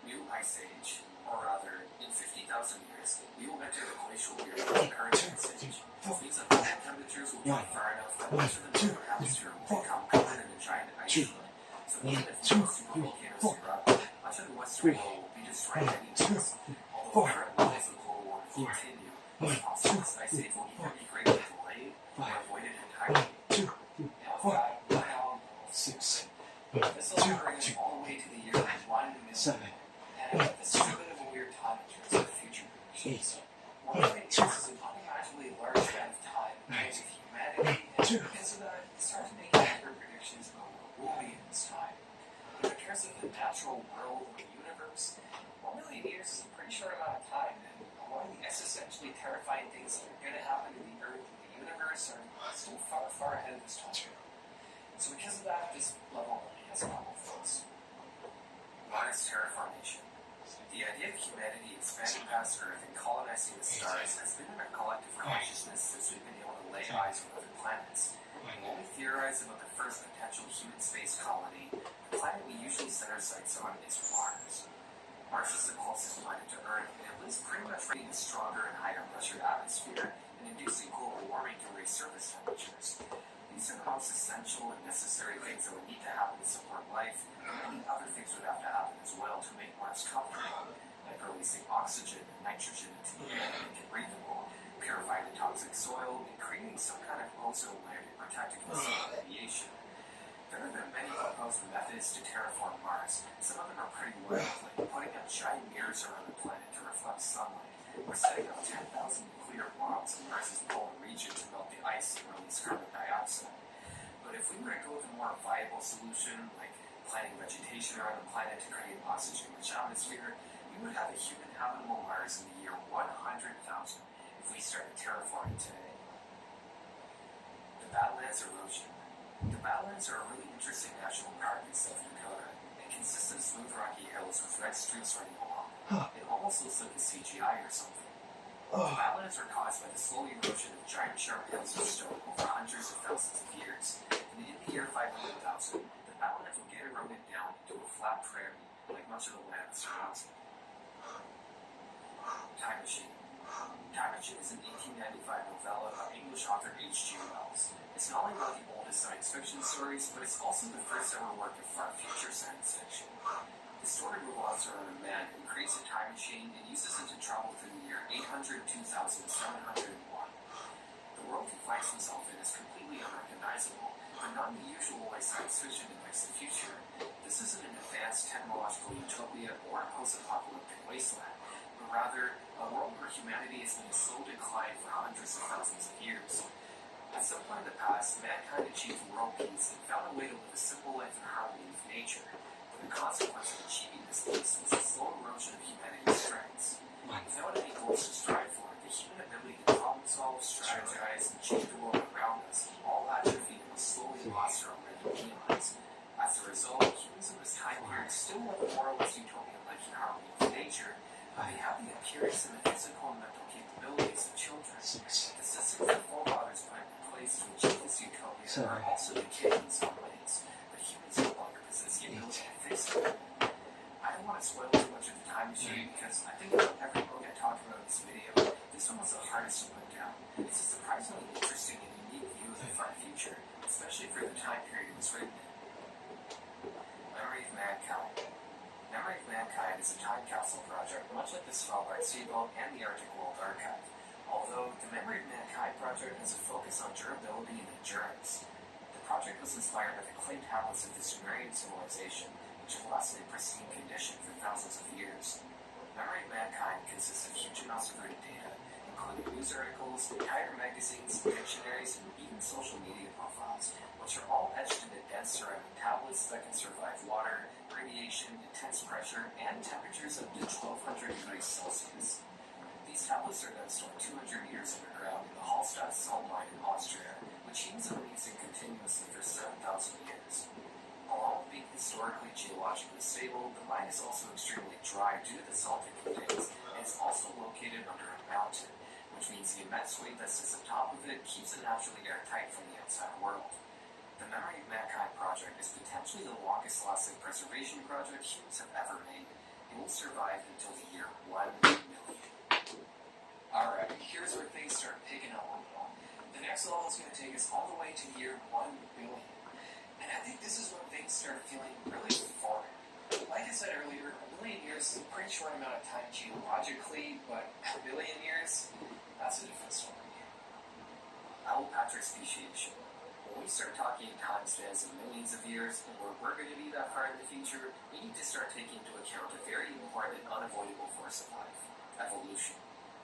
New ice age, or rather, in 50,000 years, we will enter the glacial period of the current ice age. This means that global temperatures will drop far enough that much of the lunar atmosphere will become covered in a giant ice flood. So even if no supervolcanoes erupt, much of the western world will be destroyed anyways. Although current levels of global warming continue, it's possible this ice age will either be greatly delayed or avoided entirely. And with that, by all means, 6, this will bring us all the way to the year 1,000,000. 7, And this is a bit of a weird time in terms of future predictions. One of the things is an unimaginably large span of time in terms of humanity, and because of that, it starts making accurate predictions about what will be in this time. But in terms of the natural world of the universe, 1,000,000 years is a pretty short amount of time, and a lot of the existentially terrifying things that are going to happen to the Earth and the universe are still far, far ahead of this time. So because of that, this level only has a couple of things. One is terraformation. The idea of humanity expanding past Earth and colonizing the stars has been in our collective consciousness since we've been able to lay eyes on other planets. And when we theorize about the first potential human space colony, the planet we usually set our sights on is Mars. Mars is the closest planet to Earth, and it lives pretty much right in a stronger and higher pressured atmosphere and inducing global warming to raise surface temperatures. These are the most essential and necessary things that would need to happen to support life, and many other things would have to happen as well to make Mars comfortable, like releasing oxygen and nitrogen into the air to make it breathable, purifying the toxic soil, and creating some kind of ozone layer to protect against solar radiation. There have been many proposed methods to terraform Mars. Some of them are pretty wild, like putting up giant mirrors around the planet to reflect sunlight, or setting up 10,000 nuclear bombs in Mars's polar region to melt the ice and release carbon dioxide. But if we were to go with a more viable solution, like planting vegetation around the planet to create oxygen-rich atmosphere, we would have a human habitable Mars in the year 100,000 if we started terraforming today. The Badlands erosion. The Badlands are a really interesting national park in South Dakota. It consists of smooth rocky hills with red streaks running along them. It almost looks like a CGI or something. The Badlands are caused by the slow erosion of giant sharp hills of stone over hundreds of thousands of years. And in the year 500,000, the Badlands will get eroded down into a flat prairie, like much of the land that surrounds it. Time Machine. Time Machine is an 1895 novella by English author H.G. Wells. It's not only one of the oldest science fiction stories, but it's also the first ever work of far future science fiction. The story revolves around a man who creates a time machine and uses it to travel through the year 802,701. The world he finds himself in is completely unrecognizable, but not in the usual way science fiction depicts the future. This isn't an advanced technological utopia or a post-apocalyptic wasteland, but rather a world where humanity has been in slow decline for hundreds of thousands of years. At some point in the past, mankind achieved world peace and found a way to live a simple life in harmony with nature. But the consequence of achieving this peace was the slow erosion of humanity's strengths. Without any goals to strive for, the human ability to problem solve, strategize, and change the world around us all atrophied and was slowly lost around many eons. As a result, humans in this time period still live a more or less utopian life in harmony with nature, but they have the appearance and the physical and mental capabilities of children. The systems that forefathers put in place to achieve this utopia are also decaying in some ways, but humans no longer possess the ability to fix it. I don't want to spoil too much of the time machine because I think about every book I talked about in this video, this one was the hardest to put down. It's a surprisingly interesting and unique view of the far future, especially for the time period it was written in. Memory of Mankind. Memory of Mankind is a time capsule project much like the Svalbard Seagull and the Arctic World Archive, although the Memory of Mankind project has a focus on durability and endurance. The project was inspired by the clay tablets of the Sumerian civilization, which have lasted in pristine condition for thousands of years. Memory of Mankind consists of huge amounts of written data, including news articles, entire magazines, dictionaries, and even social media profiles, which are all etched into dense ceramic tablets that can survive water, radiation, intense pressure, and temperatures up to 1200 degrees Celsius. These tablets are then stored 200 meters underground in the Hallstatt salt mine in Austria, which humans have been using continuously for 7,000 years. Along with being historically geologically stable, the mine is also extremely dry due to the salt it contains, and it's also located under a mountain, which means the immense weight that sits on top of it keeps it naturally airtight from the outside world. The Memory of Mankind project is potentially the longest lasting preservation project humans have ever made. It will survive until the year 1 million. Alright, here's where things start picking up a little. The next level is going to take us all the way to the year 1 billion. And I think this is when things start feeling really foreign. Like I said earlier, a million years is a pretty short amount of time geologically, but a billion years, that's a different story. Allopatric speciation. When we start talking in time spans of millions of years, and where we're going to be that far in the future, we need to start taking into account a very important and unavoidable force of life: evolution.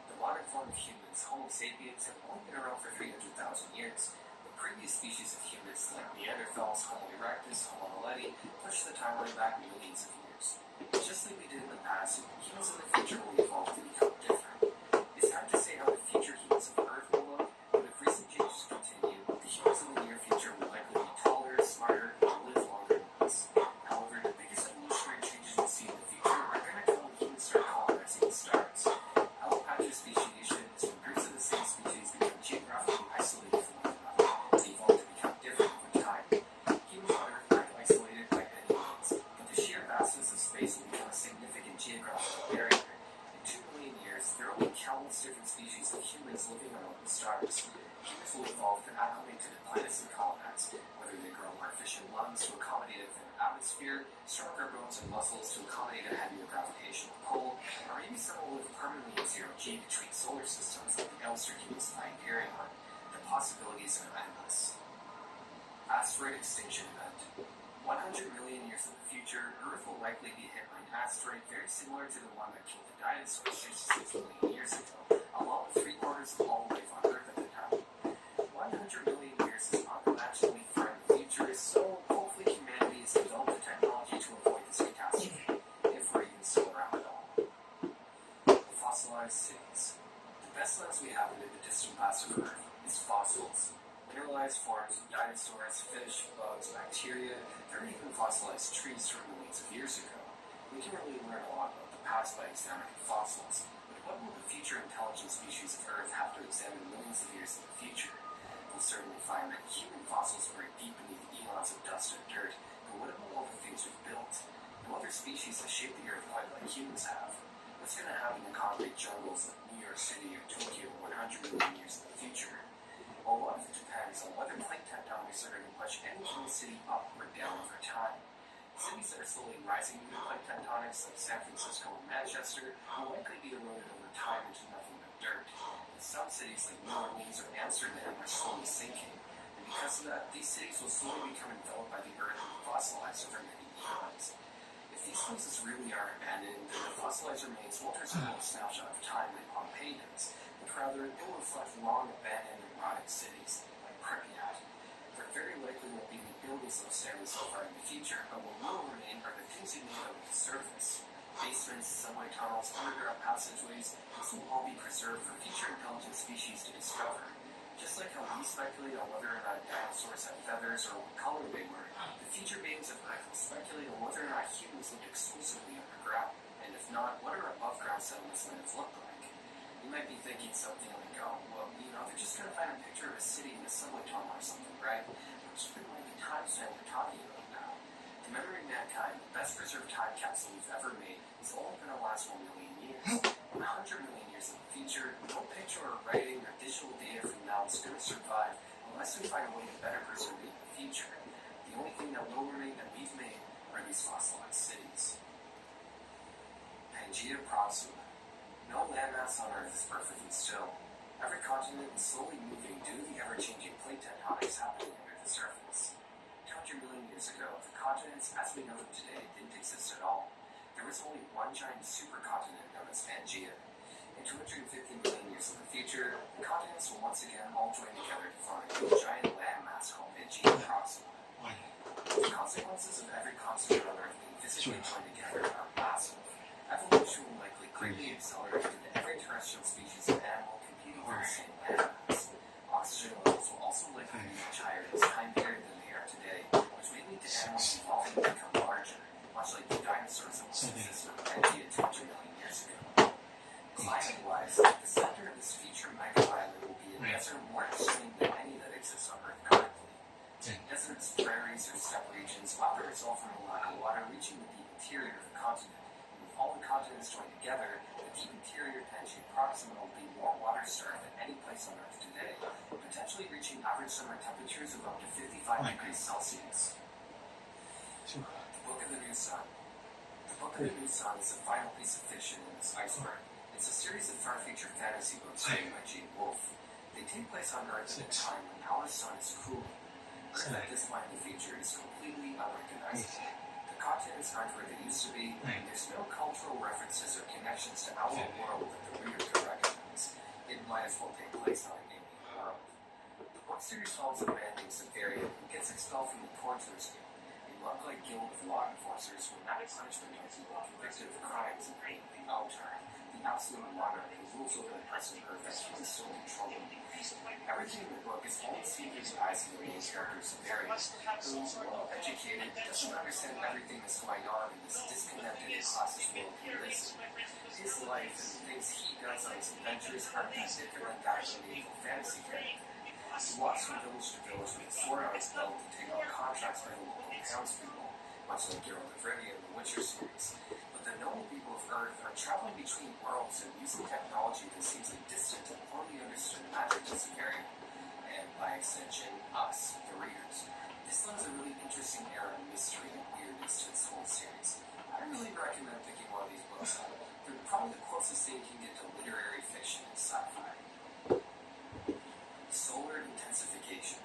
The modern form of humans, Homo sapiens, have only been around for 300,000 years. The previous species of humans, like Neanderthals, Homo erectus, Homo naledi, pushed the timeline back millions of years. Just like we did in the past, humans in the future will evolve to become different. It's hard to say how the future humans of Earth will look, but if recent changes continue, the humans in the near future will likely be taller, smarter, and live longer than us. However, the biggest evolutionary changes we'll see in the future are going to come when humans start colonizing the stars. Allopatric speciation is when groups of the same species become geographically isolated from one another and evolve to become different over time. Humans on Earth aren't isolated by any means, but the sheer vastness of space will become a significant geographical barrier. In 2 million years, there will be countless different species of humans living on the stars. Humans will evolve to acclimate to the planets and colonize, whether they grow more efficient lungs to accommodate a thinner atmosphere, stronger bones and muscles to accommodate a heavier gravitational pull, or or maybe someone will live permanently in zero G between solar systems like the L-Circum's Hyperion. The possibilities are endless. Asteroid extinction event. 100 million years in the future, Earth will likely be hit by an asteroid very similar to the one that killed the dinosaurs 66 million years ago, along with 3/4 of all life on Earth at the time. 100 million years is unimaginably far in the future, so hopefully humanity has developed the technology to avoid this catastrophe, if we're even still around at all. Fossilized cities. The best lands we have in the distant past of Earth is fossils. Mineralized forms of dinosaurs, fish, bugs, bacteria, there are even fossilized trees from millions of years ago. We can really learn a lot about the past by examining fossils, but what will the future intelligent species of Earth have to examine millions of years in the future? We'll certainly find that human fossils buried deep beneath eons of dust and dirt, but what about all the things we've built? No other species has shaped the Earth quite like humans have. What's going to happen in concrete jungles like New York City or Tokyo 100 million years in the future? Well, a lot of it depends on whether plate tectonics are going to push any given city up or down over time. Cities that are slowly rising due to plate tectonics, like San Francisco and Manchester, will likely be eroded over time into nothing but dirt. And some cities like New Orleans or Amsterdam are slowly sinking, and because of that, these cities will slowly become enveloped by the Earth and fossilized over many eons. If these places really are abandoned, then the fossilized remains won't resemble a snapshot of time like Pompeii does, but rather it will reflect long abandoned and rotting cities like Pripyat. There very likely won't be any buildings that will stand so far in the future, but what will remain are the things we made under the surface. Basements, subway tunnels, underground passageways, these will all be preserved for future intelligent species to discover. Just like how we speculate on whether or not dinosaurs had feathers or what color they were, the future beings of Earth will speculate on whether or not humans lived exclusively underground, and if not, what our above-ground settlements might have looked like. You might be thinking something like, oh, well, they're just going to find a picture of a city in a subway tunnel or something, right? But keep in mind the time span we're talking about now. To memory mankind, the best preserved time capsule we've ever made is only going to last 1 million years. 100 million years in the future, no picture or writing or digital data from now is going to survive unless we find a way to better preserve it in the future. The only thing that will remain that we've made are these fossilized cities. Pangea Proxima. No landmass on Earth is perfectly still. Every continent is slowly moving due to the ever-changing plate tectonics happening under the surface. 200 million years ago, the continents as we know them today didn't exist at all. There was only one giant supercontinent known as Pangea. In 250 million years in the future, the continents will once again all join together to form a new giant landmass called Pangea Proxima. The consequences of every continent on Earth being physically joined together are massive. Evolution will likely greatly accelerate into every terrestrial species of animal competing for the same landmass. Oxygen levels will also likely be much higher in this time period than they are today, which may lead to animals evolving to become larger, much like the dinosaurs that once existed on Pangea 200 million years ago. Climate-wise, the center of this future mega island will be a desert more extreme than any that exists on Earth currently. Deserts, prairies, or steppe regions will often result from a lack of water reaching the deep interior of the continent. All the continents joined together, the deep interior Pangea Proxima will be more water-starved than any place on Earth today, potentially reaching average summer temperatures of up to 55 degrees Celsius. The Book of the New Sun. The Book of the New Sun is the final piece of fiction in this iceberg. It's a series of far-future fantasy books written by Jane Wolfe. They take place on Earth at a time when our sun is cooling. Earth at this point in the future is completely unrecognizable. Continents aren't where they used to be, and there's no cultural references or connections to our world that the reader could recognize. It might as well take place on a alien world. The book series follows a man named Sept who gets expelled from the torturers guild, a monk-like guild of law enforcers who enact punishment on people convicted of crimes and paid the Autar, the absolute monarch who rules over the present Earth as he is so controlled. Everything in the book is only seen through the eyes of the main character Sept, who, while educated, doesn't understand everything that's going on in this disconnected and classist world he lives in. His life and the things he does on his adventures aren't that different than that of a medieval fantasy character. He walks from village to village with a sword on his belt to take on contracts by the local townspeople, much like Geralt of Rivia in the Witcher series. But the noble people of Earth are traveling between worlds and using technology that seems like distant and poorly understood magic to Sept, and by extension, us, the readers. This lends a really interesting air of mystery and weirdness to this whole series. I really recommend picking one of these books up. probably the closest thing you can get to literary fiction and sci-fi. Solar intensification.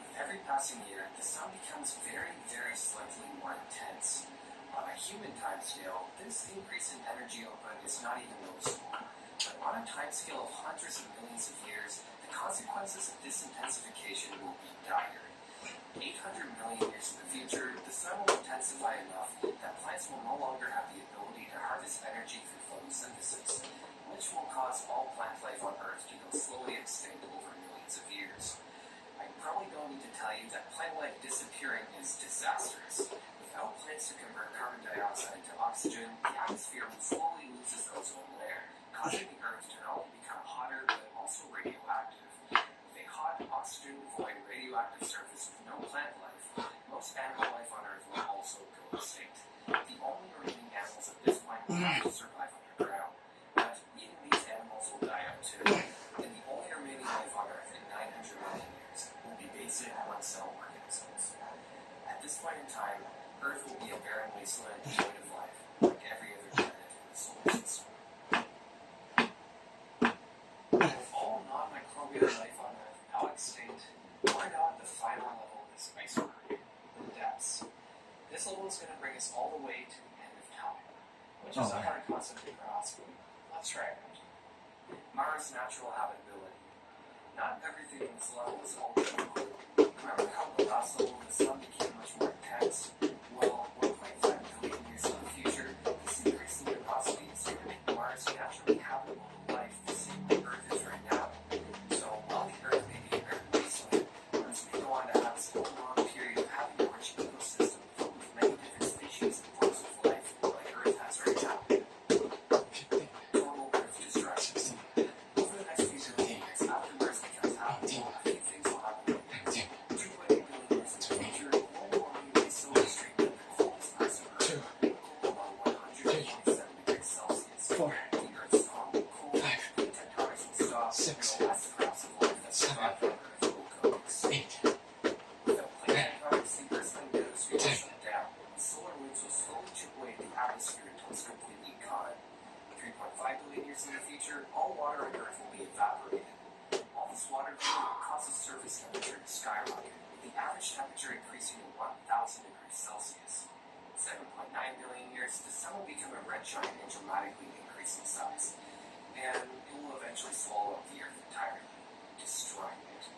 With every passing year, the sun becomes very, very slightly more intense. On a human timescale, this increase in energy output is not even noticeable. But on a timescale of hundreds of millions of years, the consequences of this intensification will be dire. 800 million years in the future, the sun will intensify enough that plants will no longer have the ability to harvest energy through photosynthesis, which will cause all plant life on Earth to go slowly extinct over millions of years. I probably don't need to tell you that plant life disappearing is disastrous. Without plants to convert carbon dioxide to oxygen, the atmosphere will slowly lose its ozone layer, causing the Earth to not only become hotter but also radioactive. With a hot, oxygen-devoid radioactive surface with no plant life, most animal life on Earth will also go extinct. The only remaining animals at this point will have to survive underground, but even these animals will die out too. And the only remaining life on Earth in 900 million years will be basic one-cell organisms. At this point in time, Earth will be a barren wasteland devoid of life, like every other planet in the solar system. With all non-microbial life on Earth now extinct, we're now at the final level of this iceberg, the depths. This level is going to bring us all the way to the end of time, which is a hard concept to grasp. Let's try it out. Mars' natural habitability. Not everything in this level is all equal. Remember how the last level of the sun became much more intense? Well, 1.5 billion years in the future, this increase in luminosity is going to make Mars naturally habitable to life the same way Earth is right now. So while the Earth may be a barren wasteland, Mars may go on to have its own long period of having a rich ecosystem filled with many different species and forms of life, like Earth has right now. Total Earth destruction. Over the next few billion years, after Mars becomes habitable, a few things will happen. 2.8 billion years in the future, global warming may so extreme that the coldest parts of Earth will cool below 127 degrees Celsius. The Earth's core will cool, the tectonics will stop, and the last scraps of life that survived on Earth will go extinct. Without plate tectonics, the Earth's atmosphere will shut down, and solar winds will slowly chip away at the atmosphere until it's completely gone. 3.5 billion years in the future, all water on Earth will be evaporated. All this water vapor will cause the surface temperature to skyrocket, with the average temperature increasing to 1,000 degrees Celsius. 7.9 billion years, the sun will become a red giant and dramatically increase in size, and it will eventually swallow up the Earth entirely, destroying it.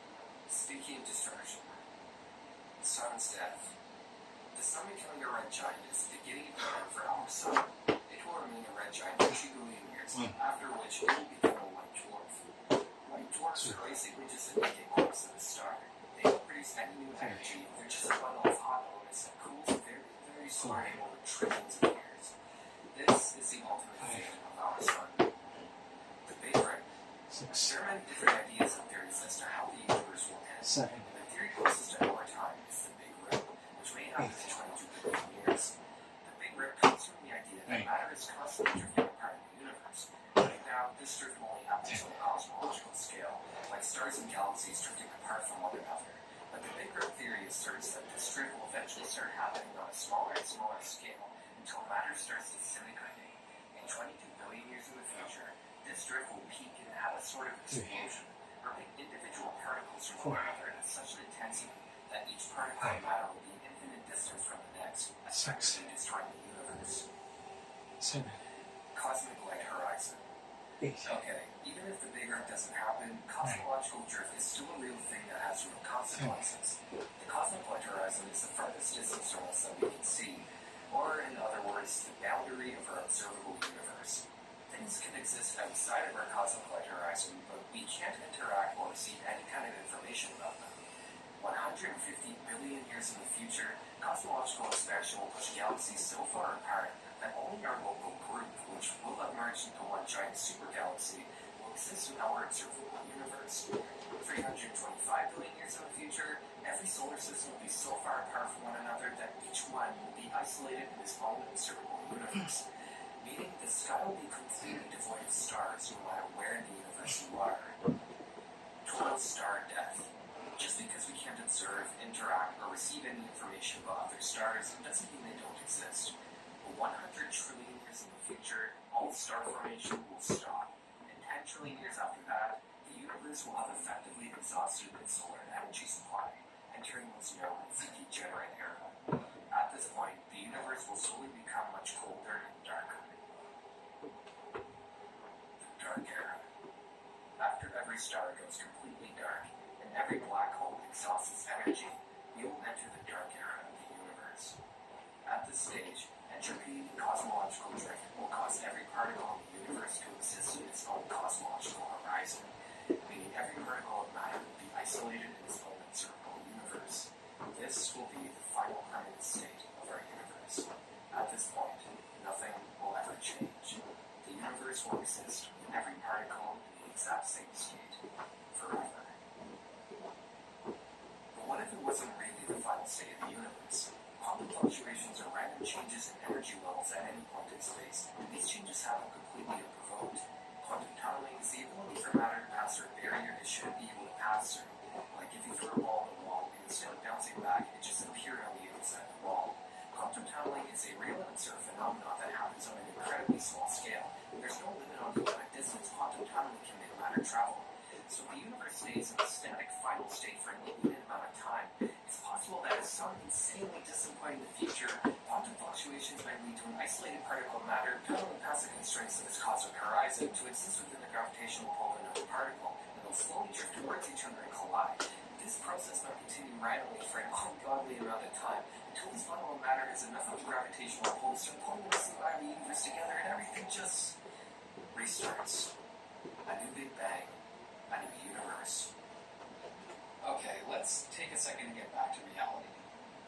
Speaking of destruction, the sun's death. The sun becoming a red giant is the beginning of the end for our sun. It will remain a red giant for 2 billion years, after which it will become a white dwarf. White dwarfs are basically just a decay corpse of a star. They don't produce any new energy, they're just a bundle of hot elements that cools very, very slowly over trillions of years. This is the ultimate fate of our sun. The Big Rip. There are many different ideas and theories as to how the universe will end. And the theory closest to our time is the Big Rip, which may happen in 22 billion years. The Big Rip comes from the idea that matter is constantly drifting apart in the universe. Right now, this drift only happens on a cosmological scale, like stars and galaxies drifting apart from one another. But the Big Rip theory asserts that this drift will eventually start happening on a smaller and smaller scale until matter starts disintegrating. In 22 billion years in the future, this drift will peak and have a sort of explosion, ripping individual particles from one another at such an intensity that each particle of matter will be an infinite distance from the next, essentially destroying the universe. Cosmic light horizon. Okay, even if the Big Rip doesn't happen, cosmological drift is still a real thing that has real consequences. The cosmic light horizon is the farthest distance from us that we can see, or in other words, the boundary of our observable universe. Things can exist outside of our cosmic light horizon, but we can't interact or receive any kind of information about them. 150 billion years in the future, cosmological expansion will push galaxies so far apart that only our local group, which will have merged into one giant supergalaxy, will exist in our observable universe. 325 billion years in the future, every solar system will be so far apart from one another that each one will be isolated in its own observable universe, meaning the sky will be completely devoid of stars no matter where in the universe you are. Total star death. Just because we can't observe, interact, or receive any information about other stars doesn't mean they don't exist. But 100 trillion years in the future, all star formation will stop. And 10 trillion years after that, the universe will have effectively exhausted its solar energy supply, entering what's known as the degenerate era. At this point, the universe will slowly become much colder and darker. The dark era. After every star goes completely dark, and every black hole exhausts its energy, we will enter the dark era of the universe. At this stage, entropy and cosmological drift will cause every particle in the universe to exist in its own cosmological horizon, meaning every particle of matter will be isolated in its own encircled universe. This will be the final permanent state of our universe. At this point, nothing will ever change. The universe will exist with every particle in the exact same state, forever. But what if it wasn't really the final state of the universe? Quantum fluctuations are random changes in energy levels at any point in space, and these changes happen completely unprovoked. Quantum tunneling is the ability for matter to pass through a barrier it shouldn't be able to pass through. Like if you throw a ball at the wall and instead of bouncing back, it just appeared on the other side of the wall. Quantum tunneling is a real and observed phenomenon that happens on an incredibly small scale. There's no limit on the amount of distance quantum tunneling can make matter travel. So the universe stays in a static final state for an infinite amount of time. It's possible that at some insanely distant point in the future, quantum fluctuations might lead to an isolated particle of matter tunneling past the constraints of its cosmic horizon to exist within the gravitational pull of another particle, and they'll slowly drift towards each other and collide. This process might continue randomly for an ungodly amount of time, until this bundle of matter has enough of a gravitational pull to start pulling the rest of the universe together, and everything just restarts. A new Big Bang. A new universe. Okay, let's take a second to get back to reality.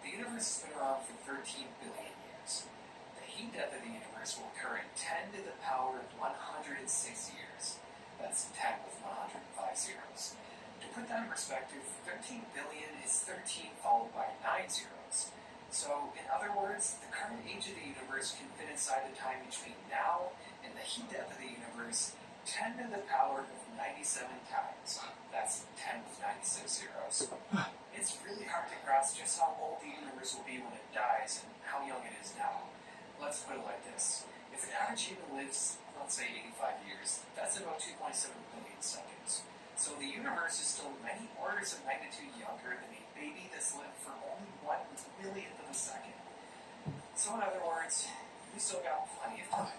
The universe has been around for 13 billion years. The heat death of the universe will occur in 10 to the power of 106 years. That's 10 with 105 zeros. To put that in perspective, 13 billion is 13 followed by 9 zeros. So, in other words, the current age of the universe can fit inside the time between now and the heat death of the universe 10 to the power of 97 times. That's 10 with 96 zeros. It's really hard to grasp just how old the universe will be when it dies and how young it is now. Let's put it like this. If an average human lives, let's say 85 years, that's about 2.7 billion seconds. So the universe is still many orders of magnitude younger than a baby that's lived for only 1 millionth of a second. So in other words, we still got plenty of time.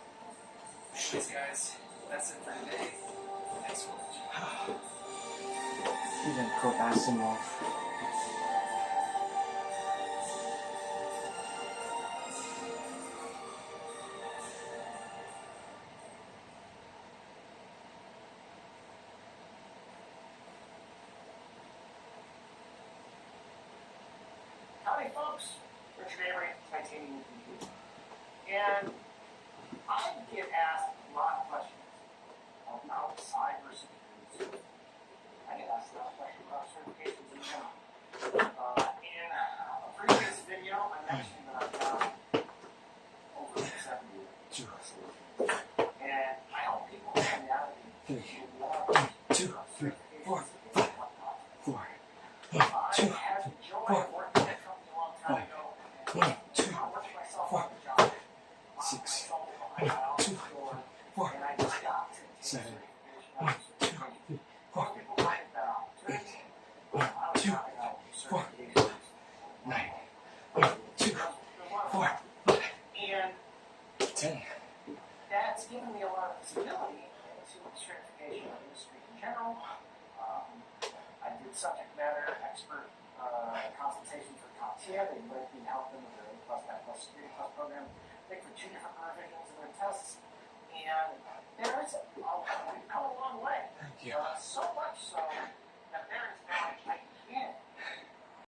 Anyways, guys, that's it for today. Thanks for watching. Even quote Asimov. Howdy, folks. Richard Avery, Titanium Computing. And I get asked a lot of questions about cybersecurity. I get asked a lot of questions about certifications in general. In a previous video, I mentioned that I've got over 70 certifications. And I help people in reality to 2, 3, 4, 4. I have enjoyed working at a company a long time ago. 1, 2, I worked myself on the job. 6, And 4, I just stopped. 7, 1, 2, 3, 4, 8, 1, 2, 4, 9, 1, 2, 4, And 10. that's given me a lot of visibility into the certification industry in general. I did subject matter expert consultation for CompTIA. They invited me to help them with their A+, Security Plus program. I think for 2 different revisions of their tests.